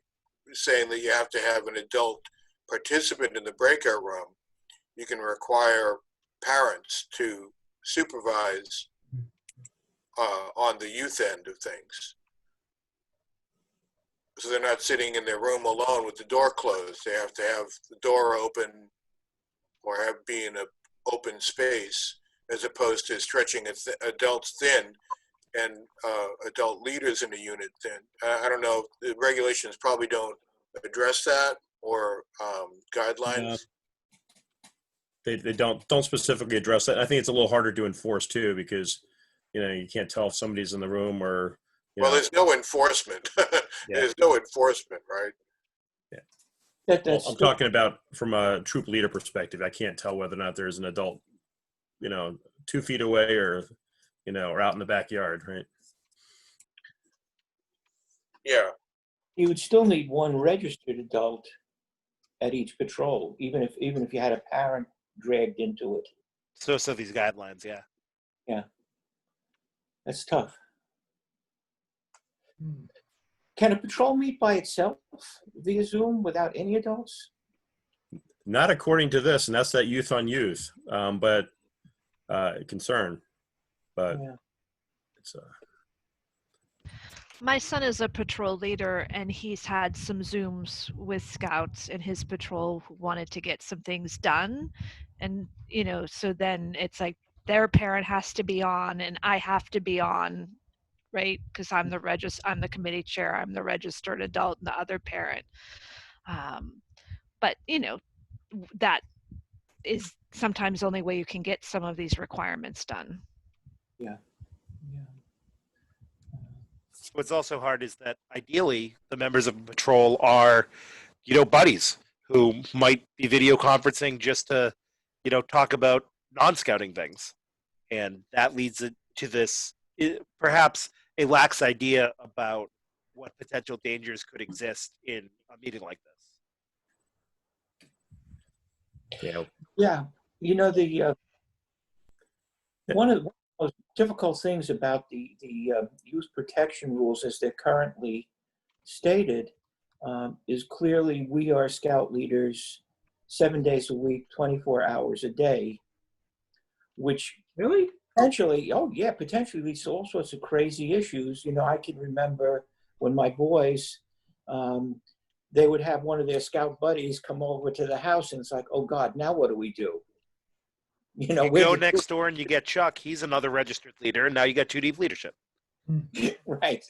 saying that you have to have an adult participant in the breakout room. You can require parents to supervise on the youth end of things. So they're not sitting in their room alone with the door closed. They have to have the door open or be in an open space, as opposed to stretching adults thin and adult leaders in a unit thin. I don't know. The regulations probably don't address that, or guidelines. They don't specifically address that. I think it's a little harder to enforce too, because you can't tell if somebody's in the room or. Well, there's no enforcement. Yeah. There's no enforcement, right? Yeah. Well, I'm talking about from a troop leader perspective. I can't tell whether or not there's an adult, 2 feet away or out in the backyard, right? Yeah. You would still need one registered adult at each patrol, even if you had a parent dragged into it. So these guidelines, yeah. Yeah. That's tough. Can a patrol meet by itself via Zoom without any adults? Not according to this, and that's that youth on youth, but concern. But yeah. It's My son is a patrol leader, and he's had some Zooms with scouts in his patrol who wanted to get some things done. And, so then it's like their parent has to be on and I have to be on, right? Because I'm the committee chair, I'm the registered adult and the other parent. But, that is sometimes the only way you can get some of these requirements done. Yeah. What's also hard is that ideally the members of the patrol are, buddies who might be video conferencing just to, talk about non-scouting things. And that leads to this, perhaps a lax idea about what potential dangers could exist in a meeting like this. Yeah. One of the most difficult things about the youth protection rules as they're currently stated is clearly we are scout leaders 7 days a week, 24 hours a day, which really potentially leads to all sorts of crazy issues. I can remember when my boys, they would have one of their scout buddies come over to the house, and it's like, oh God, now what do we do? You go next door and you get Chuck. He's another registered leader, and now you got 2 deep leadership. Right.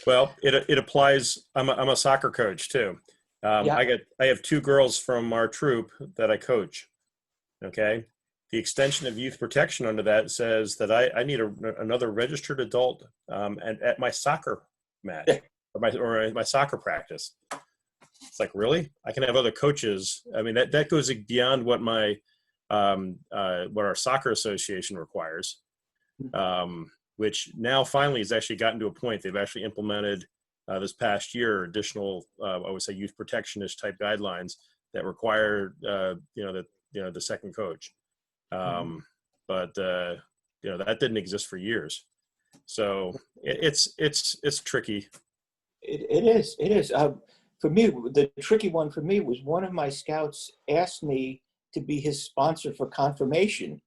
Well, it applies. I'm a soccer coach too. I have 2 girls from our troop that I coach. Okay. The extension of youth protection under that says that I need another registered adult at my soccer match or my soccer practice. It's like, really? I can have other coaches. I mean, that goes beyond what what our soccer association requires, which now finally has actually gotten to a point. They've actually implemented this past year additional, I would say, youth protectionist type guidelines that require, the second coach. But that didn't exist for years. So it's tricky. It is. For me, the tricky one for me was one of my scouts asked me to be his sponsor for confirmation.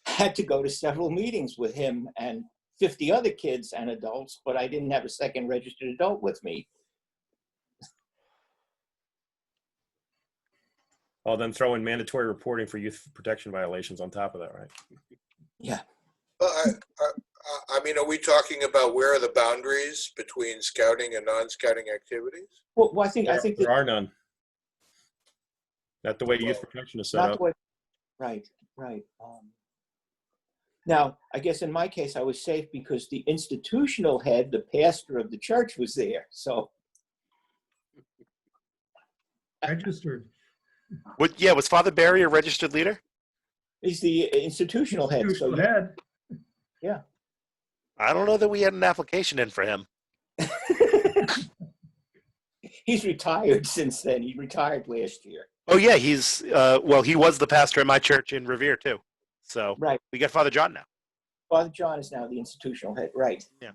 Had to go to several meetings with him and 50 other kids and adults, but I didn't have a second registered adult with me. I'll then throw in mandatory reporting for youth protection violations on top of that, right? Yeah. I mean, are we talking about where are the boundaries between scouting and non-scouting activities? Well, I think there are none. Not the way youth protection is set not up. the way, right. Now, I guess in my case, I was safe because the institutional head, the pastor of the church, was there. So registered. Was Father Barry a registered leader? He's the institutional head. Institutional So head. Yeah. I don't know that we had an application in for him. He's retired since then. He retired last year. Oh yeah, he's he was the pastor at my church in Revere too. So right, we got Father John now. Father John is now the institutional head, right? Yeah.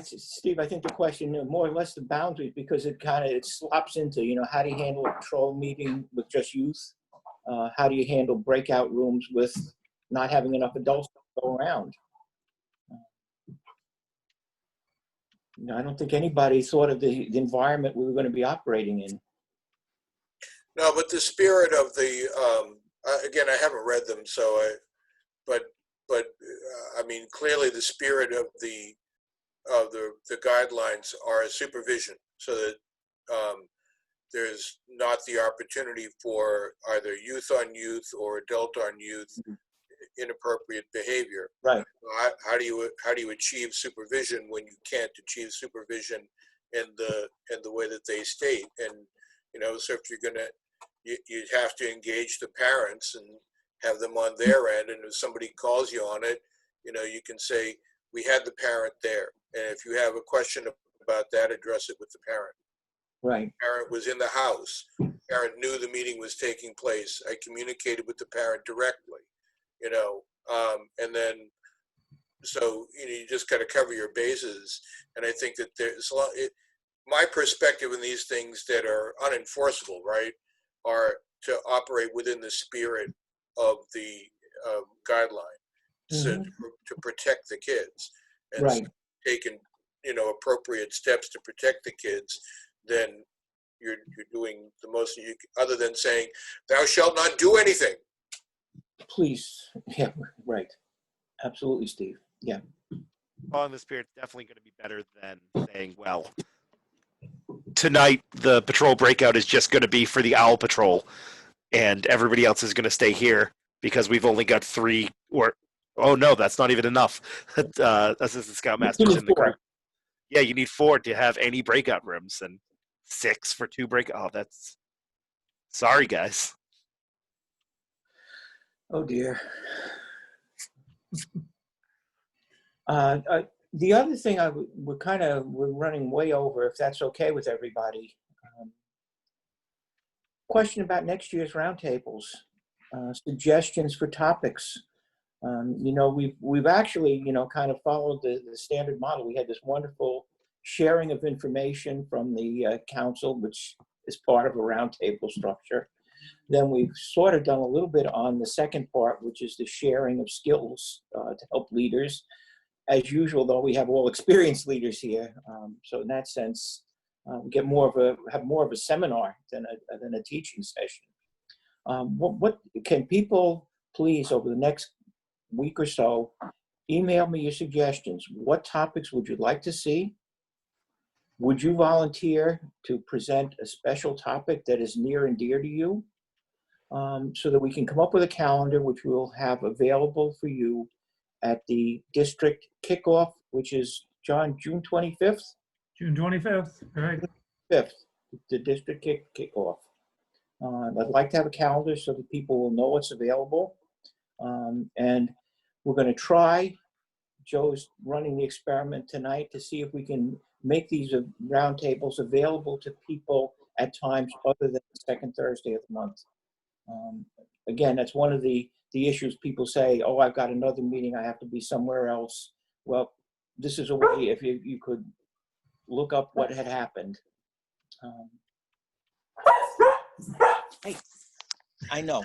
Steve, I think the question more or less the boundaries, because it slops into how do you handle a patrol meeting with just youth? How do you handle breakout rooms with not having enough adults to go around? I don't think anybody thought of the environment we were going to be operating in. No, but the spirit of the again, I haven't read them, but I mean, clearly the spirit of the guidelines are a supervision, so that there's not the opportunity for either youth on youth or adult on youth inappropriate behavior. Right. How do you achieve supervision when you can't achieve supervision in the way that they state? And so if you're gonna, you'd have to engage the parents and have them on their end. And if somebody calls you on it, you can say, we had the parent there, and if you have a question about that, address it with the parent. Right. The parent was in the house. The parent knew the meeting was taking place. I communicated with the parent directly, and then, so, you just got to cover your bases. And I think that there's a lot, my perspective in these things that are unenforceable, right, are to operate within the spirit of the guideline, so to protect the kids, and right. taking, appropriate steps to protect the kids, then you're doing the most you can, other than saying, thou shalt not do anything. Please. Yeah, right. Absolutely, Steve. Yeah. Following the spirit's definitely going to be better than saying, well, tonight the patrol breakout is just going to be for the owl patrol, and everybody else is going to stay here because we've only got 3 or, oh no, that's not even enough. Assistant Scoutmasters in the group. Yeah, you need 4 to have any breakout rooms, and 6 for 2 breakout. Oh, that's, sorry guys. Oh dear. The other thing we're running way over, if that's okay with everybody. Question about next year's roundtables, suggestions for topics. We've actually, kind of followed the standard model. We had this wonderful sharing of information from the council, which is part of a roundtable structure. Then we've sort of done a little bit on the second part, which is the sharing of skills to help leaders. As usual, though, we have all experienced leaders here. So in that sense, we get have more of a seminar than a teaching session. What can people please, over the next week or so, email me your suggestions? What topics would you like to see? Would you volunteer to present a special topic that is near and dear to you? So that we can come up with a calendar which we'll have available for you at the district kickoff, which is, John, June 25th? June 25th, right. 5th, the district kickoff. I'd like to have a calendar so that people will know what's available. And we're going to try, Joe's running the experiment tonight to see if we can make these roundtables available to people at times other than the second Thursday of the month. Again, that's one of the issues. People say, oh, I've got another meeting, I have to be somewhere else. Well, this is a way, if you could look up what had happened. Hey, I know.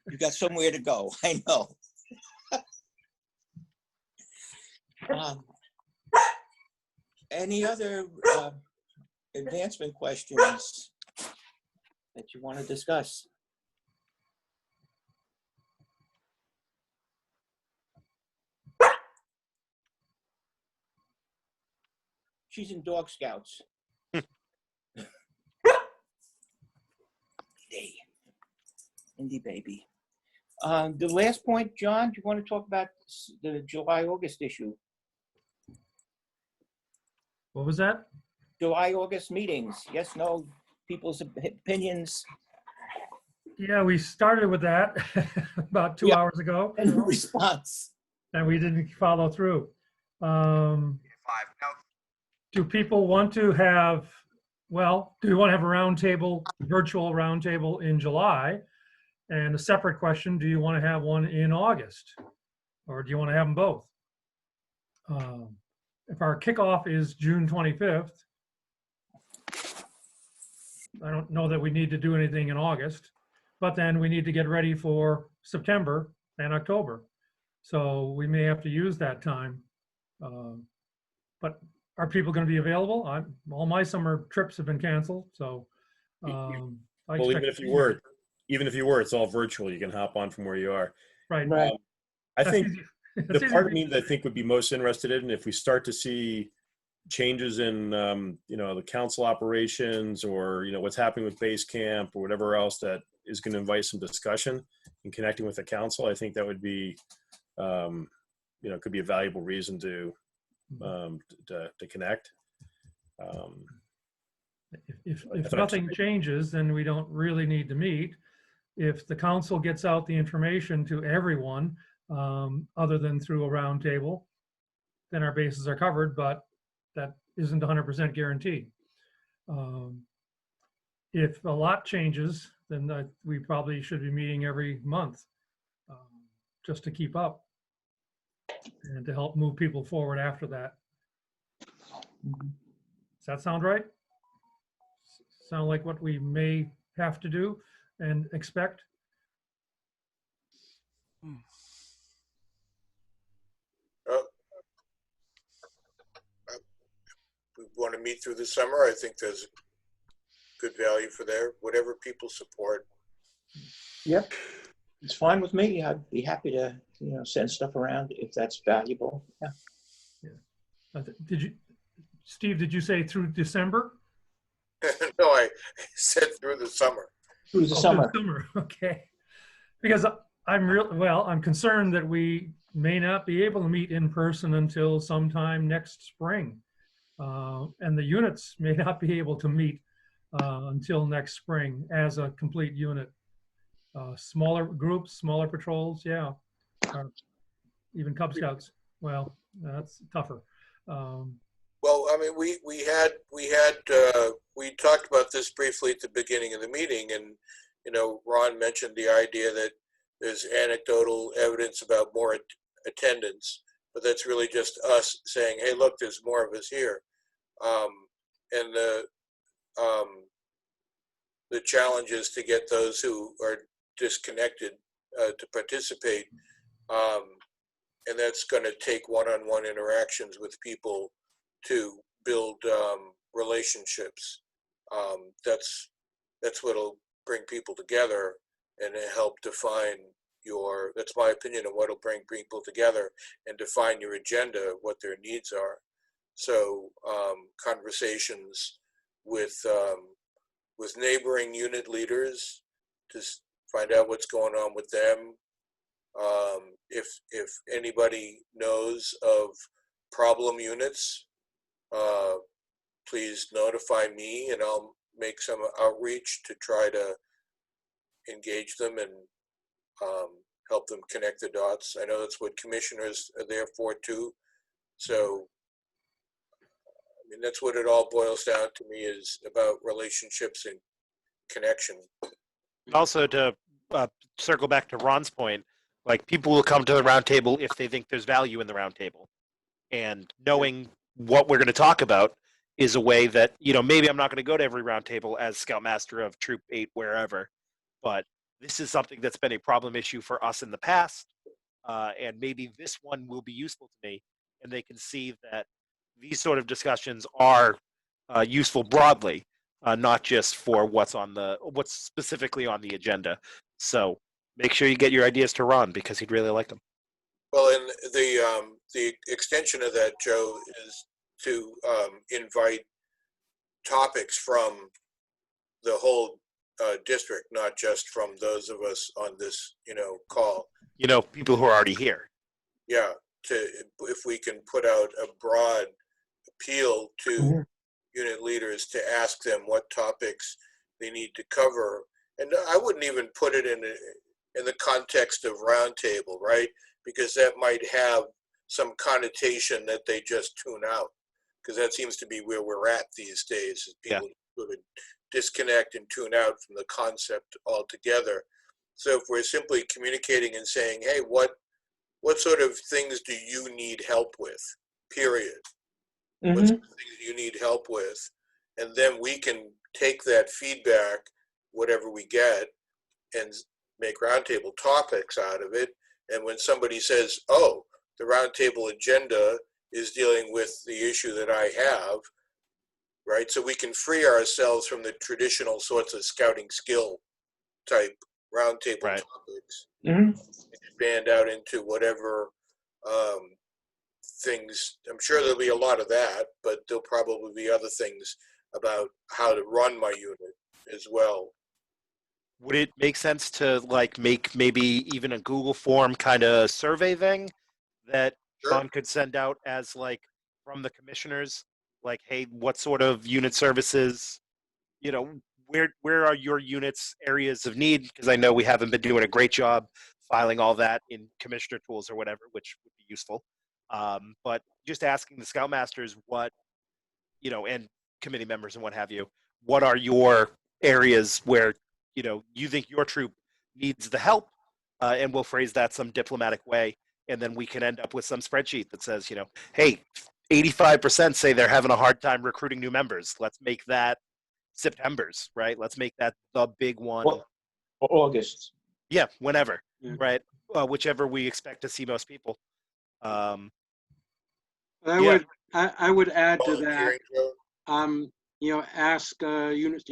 You got somewhere to go. I know. Any other advancement questions that you want to discuss? She's in Dog Scouts. Hey, Indy baby. The last point, John, do you want to talk about the July-August issue? What was that? July-August meetings. Yes, no, people's opinions. Yeah, we started with that about 2 hours ago. And response. And we didn't follow through. Do people want to have, well, do we want to have a roundtable, virtual roundtable in July? And a separate question, do you want to have one in August? Or do you want to have them both? If our kickoff is June 25th, I don't know that we need to do anything in August, but then we need to get ready for September and October. So we may have to use that time. But are people going to be available? All my summer trips have been canceled, so. Well, even if you were, it's all virtual. You can hop on from where you are. Right. I think the part of me that I think would be most interested in, if we start to see changes in, the council operations, or, what's happening with base camp or whatever else that is going to invite some discussion and connecting with the council, I think that would be, could be a valuable reason to connect. If nothing changes, then we don't really need to meet. If the council gets out the information to everyone, other than through a roundtable, then our bases are covered, but that isn't 100% guaranteed. If a lot changes, then we probably should be meeting every month just to keep up and to help move people forward after that. Does that sound right? Sound like what we may have to do and expect? We want to meet through the summer. I think there's good value for there, whatever people support. Yep, it's fine with me. I'd be happy to, send stuff around if that's valuable. Yeah. Steve, did you say through December? No, I said through the summer. Through the summer. Through the summer, okay. Because I'm concerned that we may not be able to meet in person until sometime next spring. And the units may not be able to meet until next spring as a complete unit. Smaller groups, smaller patrols, yeah. Even Cub Scouts, well, that's tougher. Well, I mean, we talked about this briefly at the beginning of the meeting, and Ron mentioned the idea that there's anecdotal evidence about more attendance, but that's really just us saying, hey, look, there's more of us here. And the challenge is to get those who are disconnected to participate, and that's going to take one-on-one interactions with people to build relationships. That's what'll bring people together and help define that's my opinion of what'll bring people together and define your agenda, what their needs are. So conversations with neighboring unit leaders to find out what's going on with them. If anybody knows of problem units, please notify me, and I'll make some outreach to try to engage them and help them connect the dots. I know that's what commissioners are there for too. So, I mean, that's what it all boils down to me, is about relationships and connection. Also, to circle back to Ron's point, like, people will come to the roundtable if they think there's value in the roundtable, and knowing what we're going to talk about is a way that, you know, maybe I'm not going to go to every roundtable as Scoutmaster of Troop 8 wherever, but this is something that's been a problem issue for us in the past, and maybe this one will be useful to me, and they can see that these sort of discussions are useful broadly, not just for what's specifically on the agenda. So make sure you get your ideas to Ron, because he'd really like them. Well, and the extension of that, Joe, is to invite topics from the whole district, not just from those of us on this, call. You know, people who are already here. Yeah, if we can put out a broad appeal to unit leaders to ask them what topics they need to cover, and I wouldn't even put it in the context of roundtable, right? Because that might have some connotation that they just tune out, because that seems to be where we're at these days. Is people sort of disconnect and tune out from the concept altogether. So if we're simply communicating and saying, hey, what sort of things do you need help with, period? What sort of things do you need help with? And then we can take that feedback, whatever we get, and make roundtable topics out of it. And when somebody says, oh, the roundtable agenda is dealing with the issue that I have, right? So we can free ourselves from the traditional sorts of scouting skill type roundtable topics, expand out into whatever things. I'm sure there'll be a lot of that, but there'll probably be other things about how to run my unit as well. Would it make sense to make maybe even a Google form kind of survey thing that John could send out as from the commissioners? Like, hey, what sort of unit services, where are your units areas of need? Because I know we haven't been doing a great job filing all that in commissioner tools or whatever, which would be useful. But just asking the Scoutmasters what, and committee members and what have you, what are your areas where, you think your troop needs the help, and we'll phrase that some diplomatic way. And then we can end up with some spreadsheet that says, hey, 85% say they're having a hard time recruiting new members. Let's make that September's, right? Let's make that the big one. Or August. Yeah, whenever, right? Whichever we expect to see most people. I would add to that. Ask units.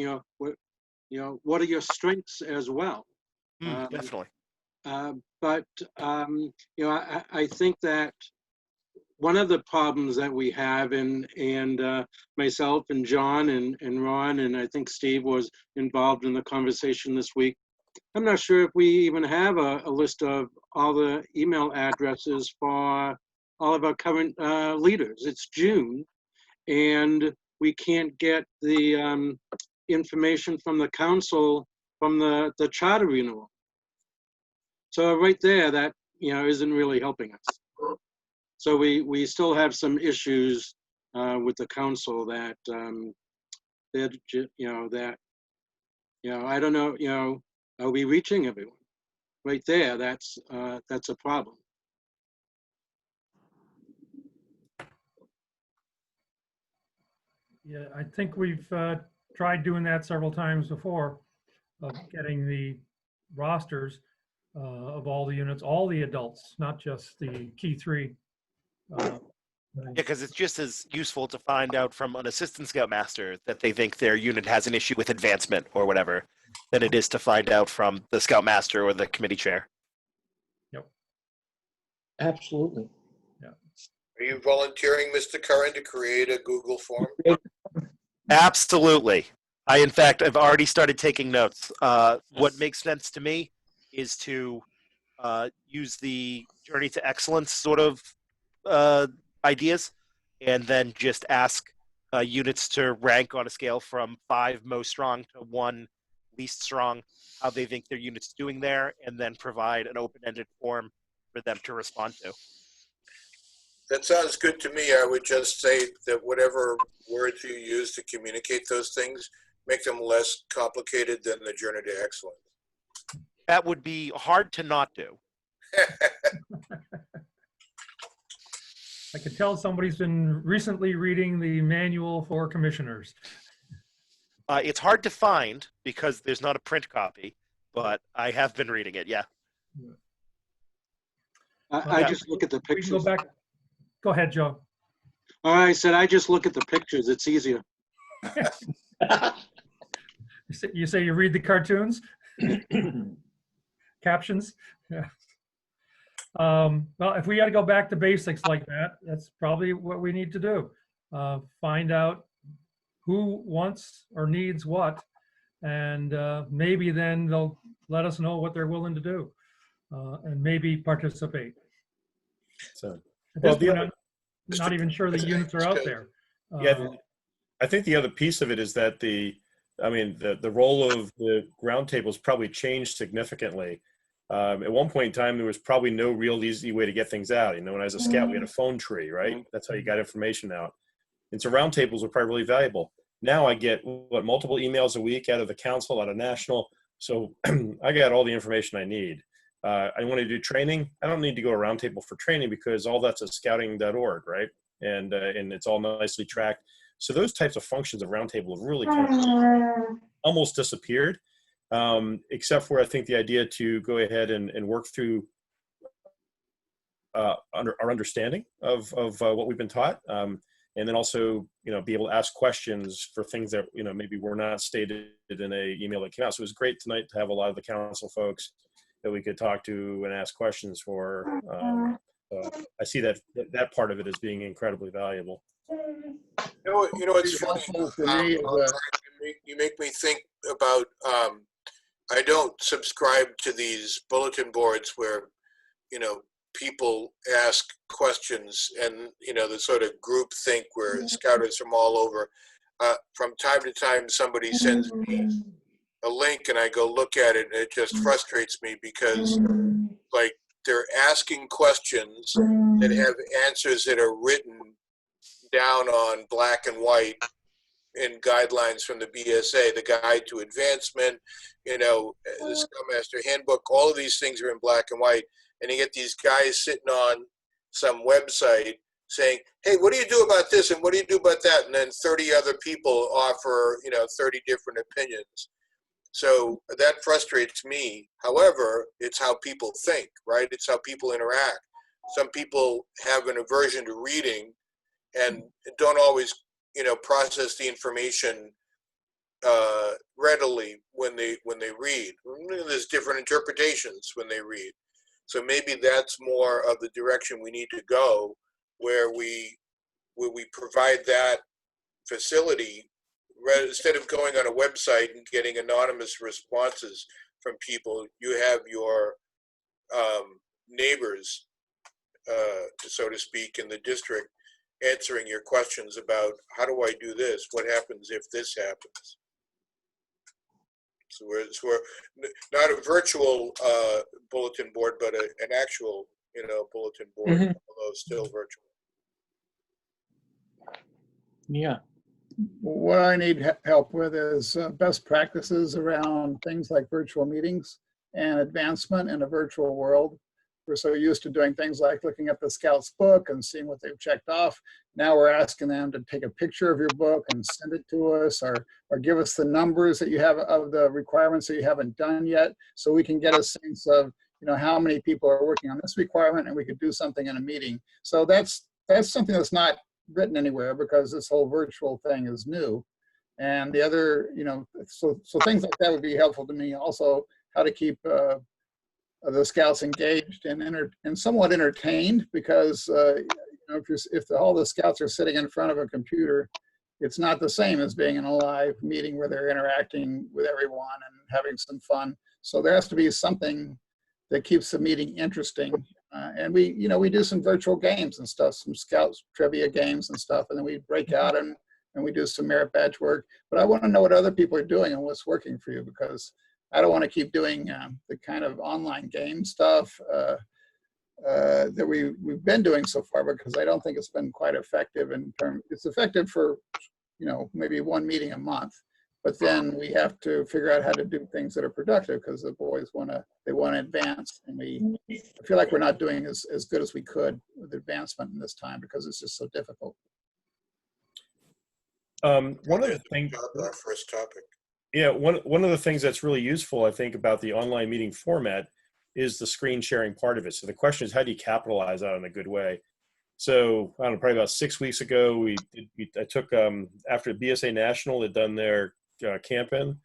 What are your strengths as well? Definitely. But I think that one of the problems that we have, and myself and John and Ron, and I think Steve was involved in the conversation this week. I'm not sure if we even have a list of all the email addresses for all of our current leaders. It's June, and we can't get the information from the council from the charter renewal. So right there, that isn't really helping us. So we still have some issues with the council that I don't know, are we reaching everyone? Right there, that's a problem. Yeah, I think we've tried doing that several times before, of getting the rosters of all the units, all the adults, not just the key three. Yeah, because it's just as useful to find out from an assistant scoutmaster that they think their unit has an issue with advancement or whatever than it is to find out from the scoutmaster or the committee chair. Yep. Absolutely. Yeah. Are you volunteering, Mr. Curran, to create a Google form? Absolutely. In fact, I've already started taking notes. What makes sense to me is to use the Journey to Excellence sort of ideas, and then just ask units to rank on a scale from 5 most strong to 1 least strong, how they think their unit's doing there, and then provide an open-ended form for them to respond to. That sounds good to me. I would just say that whatever words you use to communicate those things, make them less complicated than the Journey to Excellence. That would be hard to not do. I could tell somebody's been recently reading the manual for commissioners. It's hard to find because there's not a print copy, but I have been reading it, yeah. I just look at the We can go pictures. back. Go ahead, Joe. I said, I just look at the pictures. It's easier. You say you read the cartoons? Captions? Yeah. Well, if we got to go back to basics like that, that's probably what we need to do. Find out who wants or needs what, and maybe then they'll let us know what they're willing to do, and maybe participate. So, At well, this point, I'm not even sure the units are out there. Yeah, I think the other piece of it is that the role of the roundtables probably changed significantly. At one point in time, there was probably no real easy way to get things out. You know, when I was a scout, we had a phone tree, right? That's how you got information out. And so roundtables were probably really valuable. Now I get multiple emails a week out of the council, out of national. So I got all the information I need. I want to do training. I don't need to go to roundtable for training because all that's at scouting.org, right? And it's all nicely tracked. So those types of functions of roundtable have really kind of almost disappeared, except for I think the idea to go ahead and work through our understanding of what we've been taught, and then also be able to ask questions for things that maybe were not stated in a email that came out. So it was great tonight to have a lot of the council folks that we could talk to and ask questions for. I see that part of it as being incredibly valuable. You know what's funny? You make me think about, I don't subscribe to these bulletin boards where, people ask questions and, the sort of group think where scouters from all over. From time to time, somebody sends me a link and I go look at it, and it just frustrates me because, like, they're asking questions that have answers that are written down on black and white in guidelines from the BSA, the Guide to Advancement, the Scoutmaster Handbook. All of these things are in black and white, and you get these guys sitting on some website saying, hey, what do you do about this and what do you do about that? And then 30 other people offer 30 different opinions. So that frustrates me. However, it's how people think, right? It's how people interact. Some people have an aversion to reading and don't always, process the information readily when they read. There's different interpretations when they read. So maybe that's more of the direction we need to go, where we provide that facility instead of going on a website and getting anonymous responses from people. You have your neighbors, so to speak, in the district answering your questions about how do I do this? What happens if this happens? So we're not a virtual bulletin board, but an actual, bulletin board, although still virtual. Yeah. What I need help with is best practices around things like virtual meetings and advancement in a virtual world. We're so used to doing things like looking at the Scouts book and seeing what they've checked off. Now we're asking them to take a picture of your book and send it to us, or give us the numbers that you have of the requirements that you haven't done yet, so we can get a sense of how many people are working on this requirement, and we could do something in a meeting. So that's something that's not written anywhere because this whole virtual thing is new. And the other, so things like that would be helpful to me. Also, how to keep the Scouts engaged and somewhat entertained, because if all the Scouts are sitting in front of a computer, it's not the same as being in a live meeting where they're interacting with everyone and having some fun. So there has to be something that keeps the meeting interesting. And we do some virtual games and stuff, some Scouts trivia games and stuff, and then we break out and and we do some merit badge work. But I want to know what other people are doing and what's working for you, because I don't want to keep doing the kind of online game stuff that we've been doing so far, because I don't think it's been quite effective in terms. It's effective for, you know, maybe one meeting a month, but then we have to figure out how to do things that are productive, because the boys want to advance, and I feel like we're not doing as good as we could with advancement in this time, because it's just so difficult. One of the things, our first topic. yeah, one of the things that's really useful, I think, about the online meeting format is the screen sharing part of it. So the question is, how do you capitalize that in a good way? So I don't know, probably about 6 weeks ago, I took, after BSA National had done their camp-in,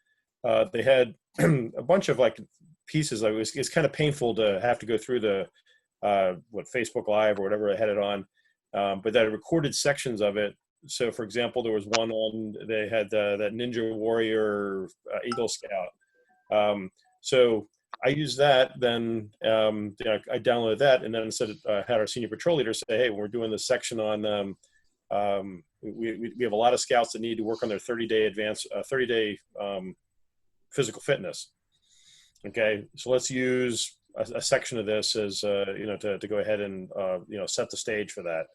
they had a bunch of like pieces. It's kind of painful to have to go through the, Facebook Live or whatever I had it on, but that recorded sections of it. So for example, there was one on, they had that Ninja Warrior Eagle Scout. So I used that, then I downloaded that, and then had our senior patrol leader say, hey, we're doing this section on, we have a lot of scouts that need to work on their 30-day physical fitness. Okay, so let's use a section of this as, to go ahead and, set the stage for that.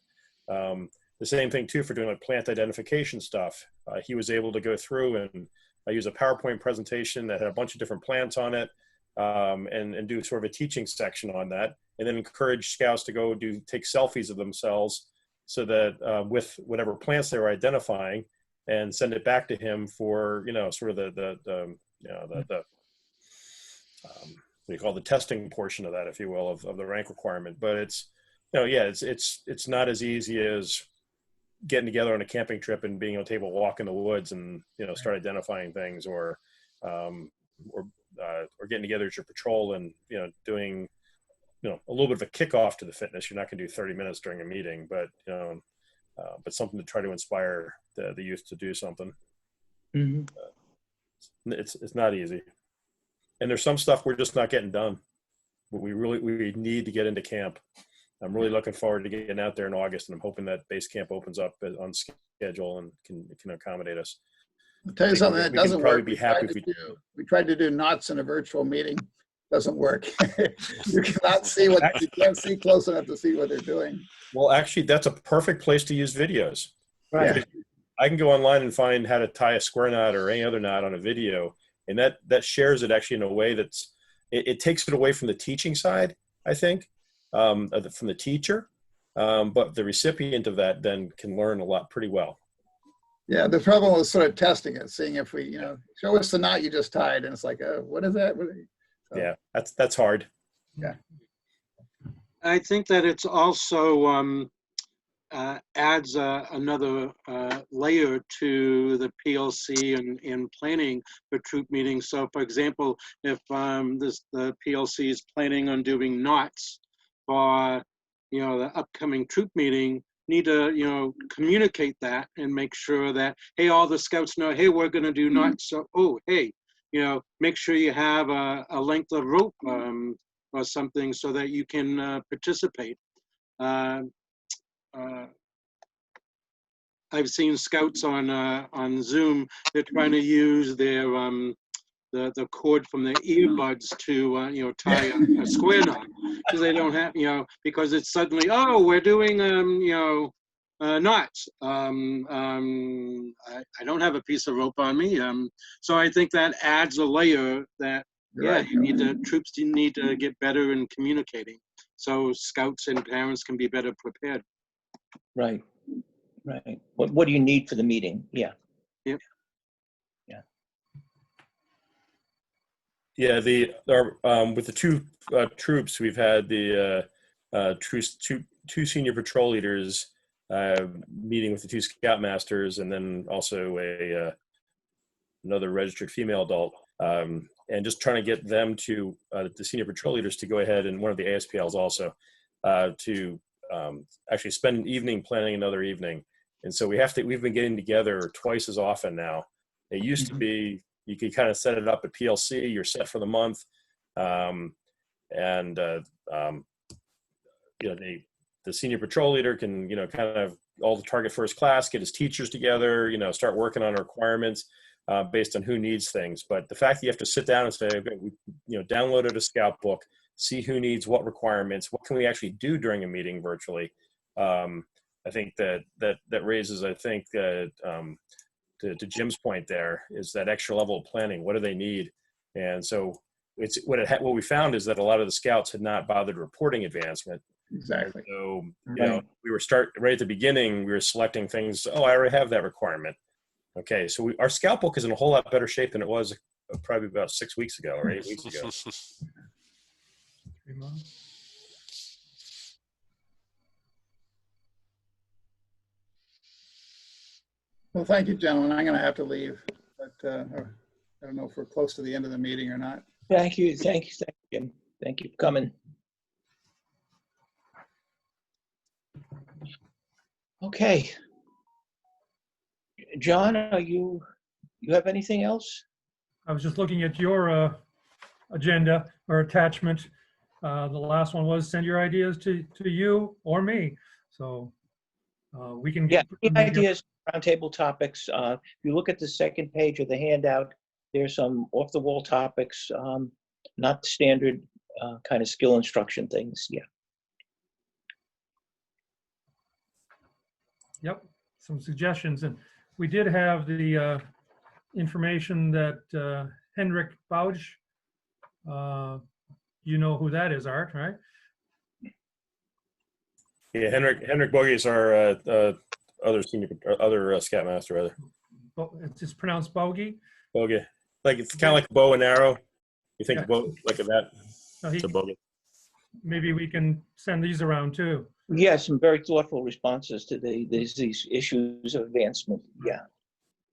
The same thing too for doing like plant identification stuff. He was able to go through and use a PowerPoint presentation that had a bunch of different plants on it, and do sort of a teaching section on that, and then encourage scouts to go take selfies of themselves, so that with whatever plants they were identifying, and send it back to him for, sort of the what you call the testing portion of that, if you will, of the rank requirement. But it's, it's not as easy as getting together on a camping trip and being able to walk in the woods and, start identifying things, or getting together as your patrol and, doing, a little bit of a kickoff to the fitness. You're not going to do 30 minutes during a meeting, but, but something to try to inspire the youth to do something. Mm-hmm. It's not easy. And there's some stuff we're just not getting done. But we need to get into camp. I'm really looking forward to getting out there in August, and I'm hoping that base camp opens up on schedule and can accommodate us. I'll tell you something that doesn't work. Be happy if we tried to do knots in a virtual meeting. Doesn't work. You cannot see you can't see close enough to see what they're doing. Well, actually, that's a perfect place to use videos. Right. Yeah. I can go online and find how to tie a square knot or any other knot on a video, and that shares it actually in a way that's it takes it away from the teaching side, I think, from the teacher, but the recipient of that then can learn a lot pretty well. Yeah, the problem was sort of testing it, seeing if we, show us the knot you just tied, and it's like, what is that? So, yeah, that's hard. Yeah. I think that it's also adds another layer to the PLC in planning for troop meetings. So, for example, if the PLC is planning on doing knots for the upcoming troop meeting, need to communicate that and make sure that, hey, all the scouts know, hey, we're going to do knots. So, oh, hey, make sure you have a length of rope or something so that you can participate. I've seen scouts on Zoom. They're trying to use their the cord from their earbuds to tie a square knot, because they don't have because it's suddenly, oh, we're doing knots. I don't have a piece of rope on me. So I think that adds a layer that troops need to get better in communicating, so scouts and parents can be better prepared. Right. Right. What do you need for the meeting? Yeah. Yep. Yeah. Yeah. With the two troops, we've had the two senior patrol leaders meeting with the two scoutmasters, and then also another registered female adult, and just trying to get them to the senior patrol leaders to go ahead, and one of the ASPLs also to actually spend an evening planning another evening. And so we've been getting together twice as often now. It used to be, you could kind of set it up at PLC, you're set for the month. The senior patrol leader can, kind of all the target first class, get his teachers together, you know, start working on requirements based on who needs things. But the fact that you have to sit down and say, okay, we, you know, downloaded a scout book, see who needs what requirements, what can we actually do during a meeting virtually. I think that raises, I think, to Jim's point there, is that extra level of planning. What do they need? And so it's what we found is that a lot of the scouts had not bothered reporting advancement. Exactly. So, you know, we were right at the beginning, we were selecting things. Oh, I already have that requirement. Okay, so our scout book is in a whole lot better shape than it was probably about 6 weeks ago or 8 weeks ago. 3 months. Well, thank you, gentlemen. I'm going to have to leave, but I don't know if we're close to the end of the meeting or not. Thank you, Jim. Thank you for coming. Okay. John, you have anything else? I was just looking at your agenda or attachment. The last one was send your ideas to you or me. So we can get any ideas, roundtable topics. If you look at the second page of the handout, there's some off-the-wall topics, not standard kind of skill instruction things. Yeah. Yep, some suggestions. And we did have the information that Henrik Bausch, you know who that is, Art, right? Yeah, Henrik Bogie is our other scoutmaster, rather. It's just pronounced Bogie? Bogie. Like, it's kind of like a bow and arrow. You think Yeah. about like that? No, It's a bogie. Maybe we can send these around too. Yeah, some very thoughtful responses to these issues of advancement. Yeah,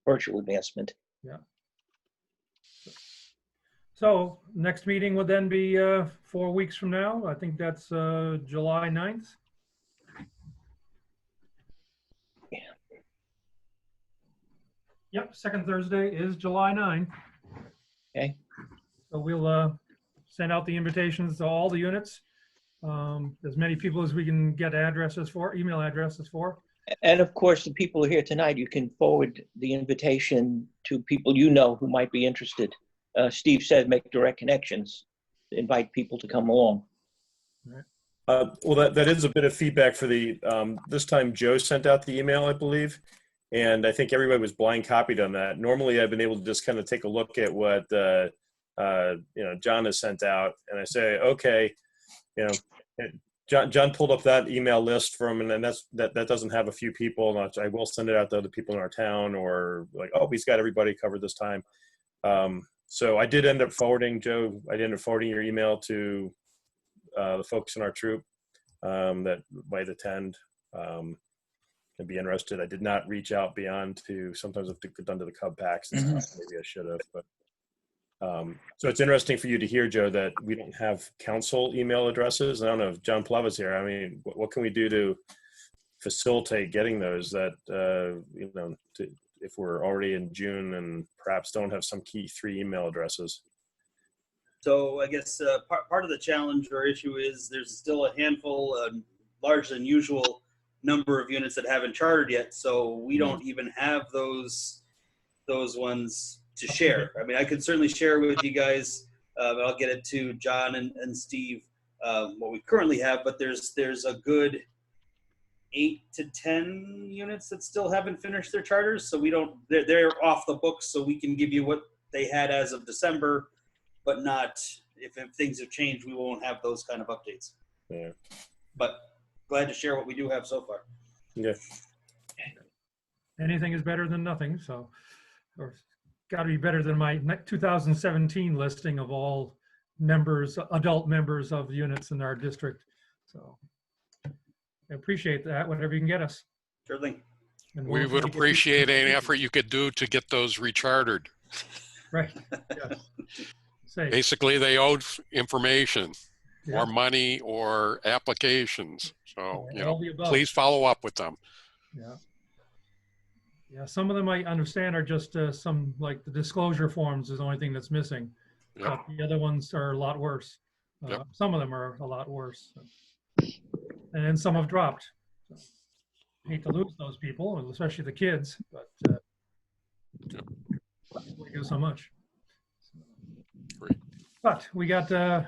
virtual advancement. Yeah. So next meeting would then be 4 weeks from now. I think that's July 9th. Yeah. Yep, second Thursday is July 9. Okay. So we'll send out the invitations to all the units, as many people as we can get addresses for, email addresses for. And of course, the people who are here tonight, you can forward the invitation to people you know who might be interested. Steve said make direct connections, invite people to come along. Well, that is a bit of feedback for the, this time Joe sent out the email, I believe. And I think everybody was blind copied on that. Normally I've been able to just kind of take a look at what, you know, John has sent out, and I say, okay, you know, John pulled up that email list from, and that doesn't have a few people. And I will send it out to other people in our town, or like, oh, he's got everybody covered this time. So I did end up forwarding, Joe, I ended up forwarding your email to the folks in our troop that might attend and be interested. I did not reach out beyond to, sometimes I've done to the Cub packs and stuff. Maybe I should have, but so it's interesting for you to hear, Joe, that we don't have council email addresses. I don't know if John Pleva's here. I mean, what can we do to facilitate getting those that, you know, if we're already in June and perhaps don't have some key 3 email addresses? So I guess part of the challenge or issue is there's still a handful, larger than usual number of units that haven't chartered yet. So we don't even have those ones to share. I mean, I could certainly share with you guys, but I'll get it to John and Steve, what we currently have, but there's a good 8 to 10 units that still haven't finished their charters. So they're off the books, so we can give you what they had as of December, but not, if things have changed, we won't have those kind of updates. Yeah. But glad to share what we do have so far. Yeah. Anything is better than nothing, so, or got to be better than my 2017 listing of all members, adult members of units in our district. So I appreciate that, whatever you can get us. Sure thing. And We would appreciate any effort you could do to get those rechartered. Right. Yes. Say. Basically, they owed information Yeah. or money or applications. So, you all know, the above. please follow up with them. Yeah. Yeah, some of them I understand are just some, like the disclosure forms is the only thing that's missing. Yep. But the other ones are a lot worse. Yep. Some of them are a lot worse. And then some have dropped. So. hate to lose those people, especially the kids, but we do so much. Great. But we got 30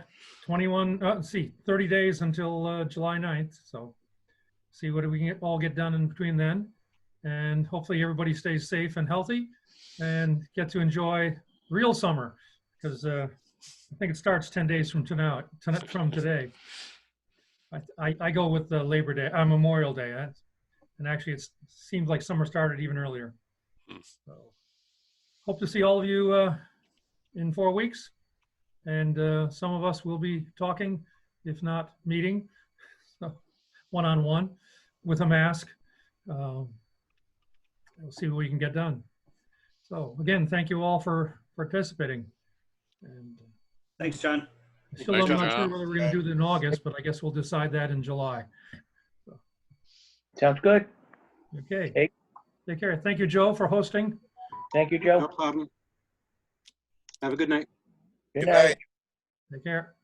days until July 9th. So see what we can all get done in between then. And hopefully everybody stays safe and healthy and get to enjoy real summer, because I think it starts 10 days from today. I go with the Labor Day, Memorial Day. And actually it seems like summer started even earlier. So hope to see all of you in 4 weeks. And some of us will be talking, if not meeting, one-on-one with a mask. We'll see what we can get done. So again, thank you all for participating. And thanks, John. Still I'm not sure whether we're going to do it in August, but I guess we'll decide that in July. So. Sounds good. Okay. Hey. Take care. Thank you, Joe, for hosting. Thank you, Joe. No problem. Have a good night. Good night. Take care.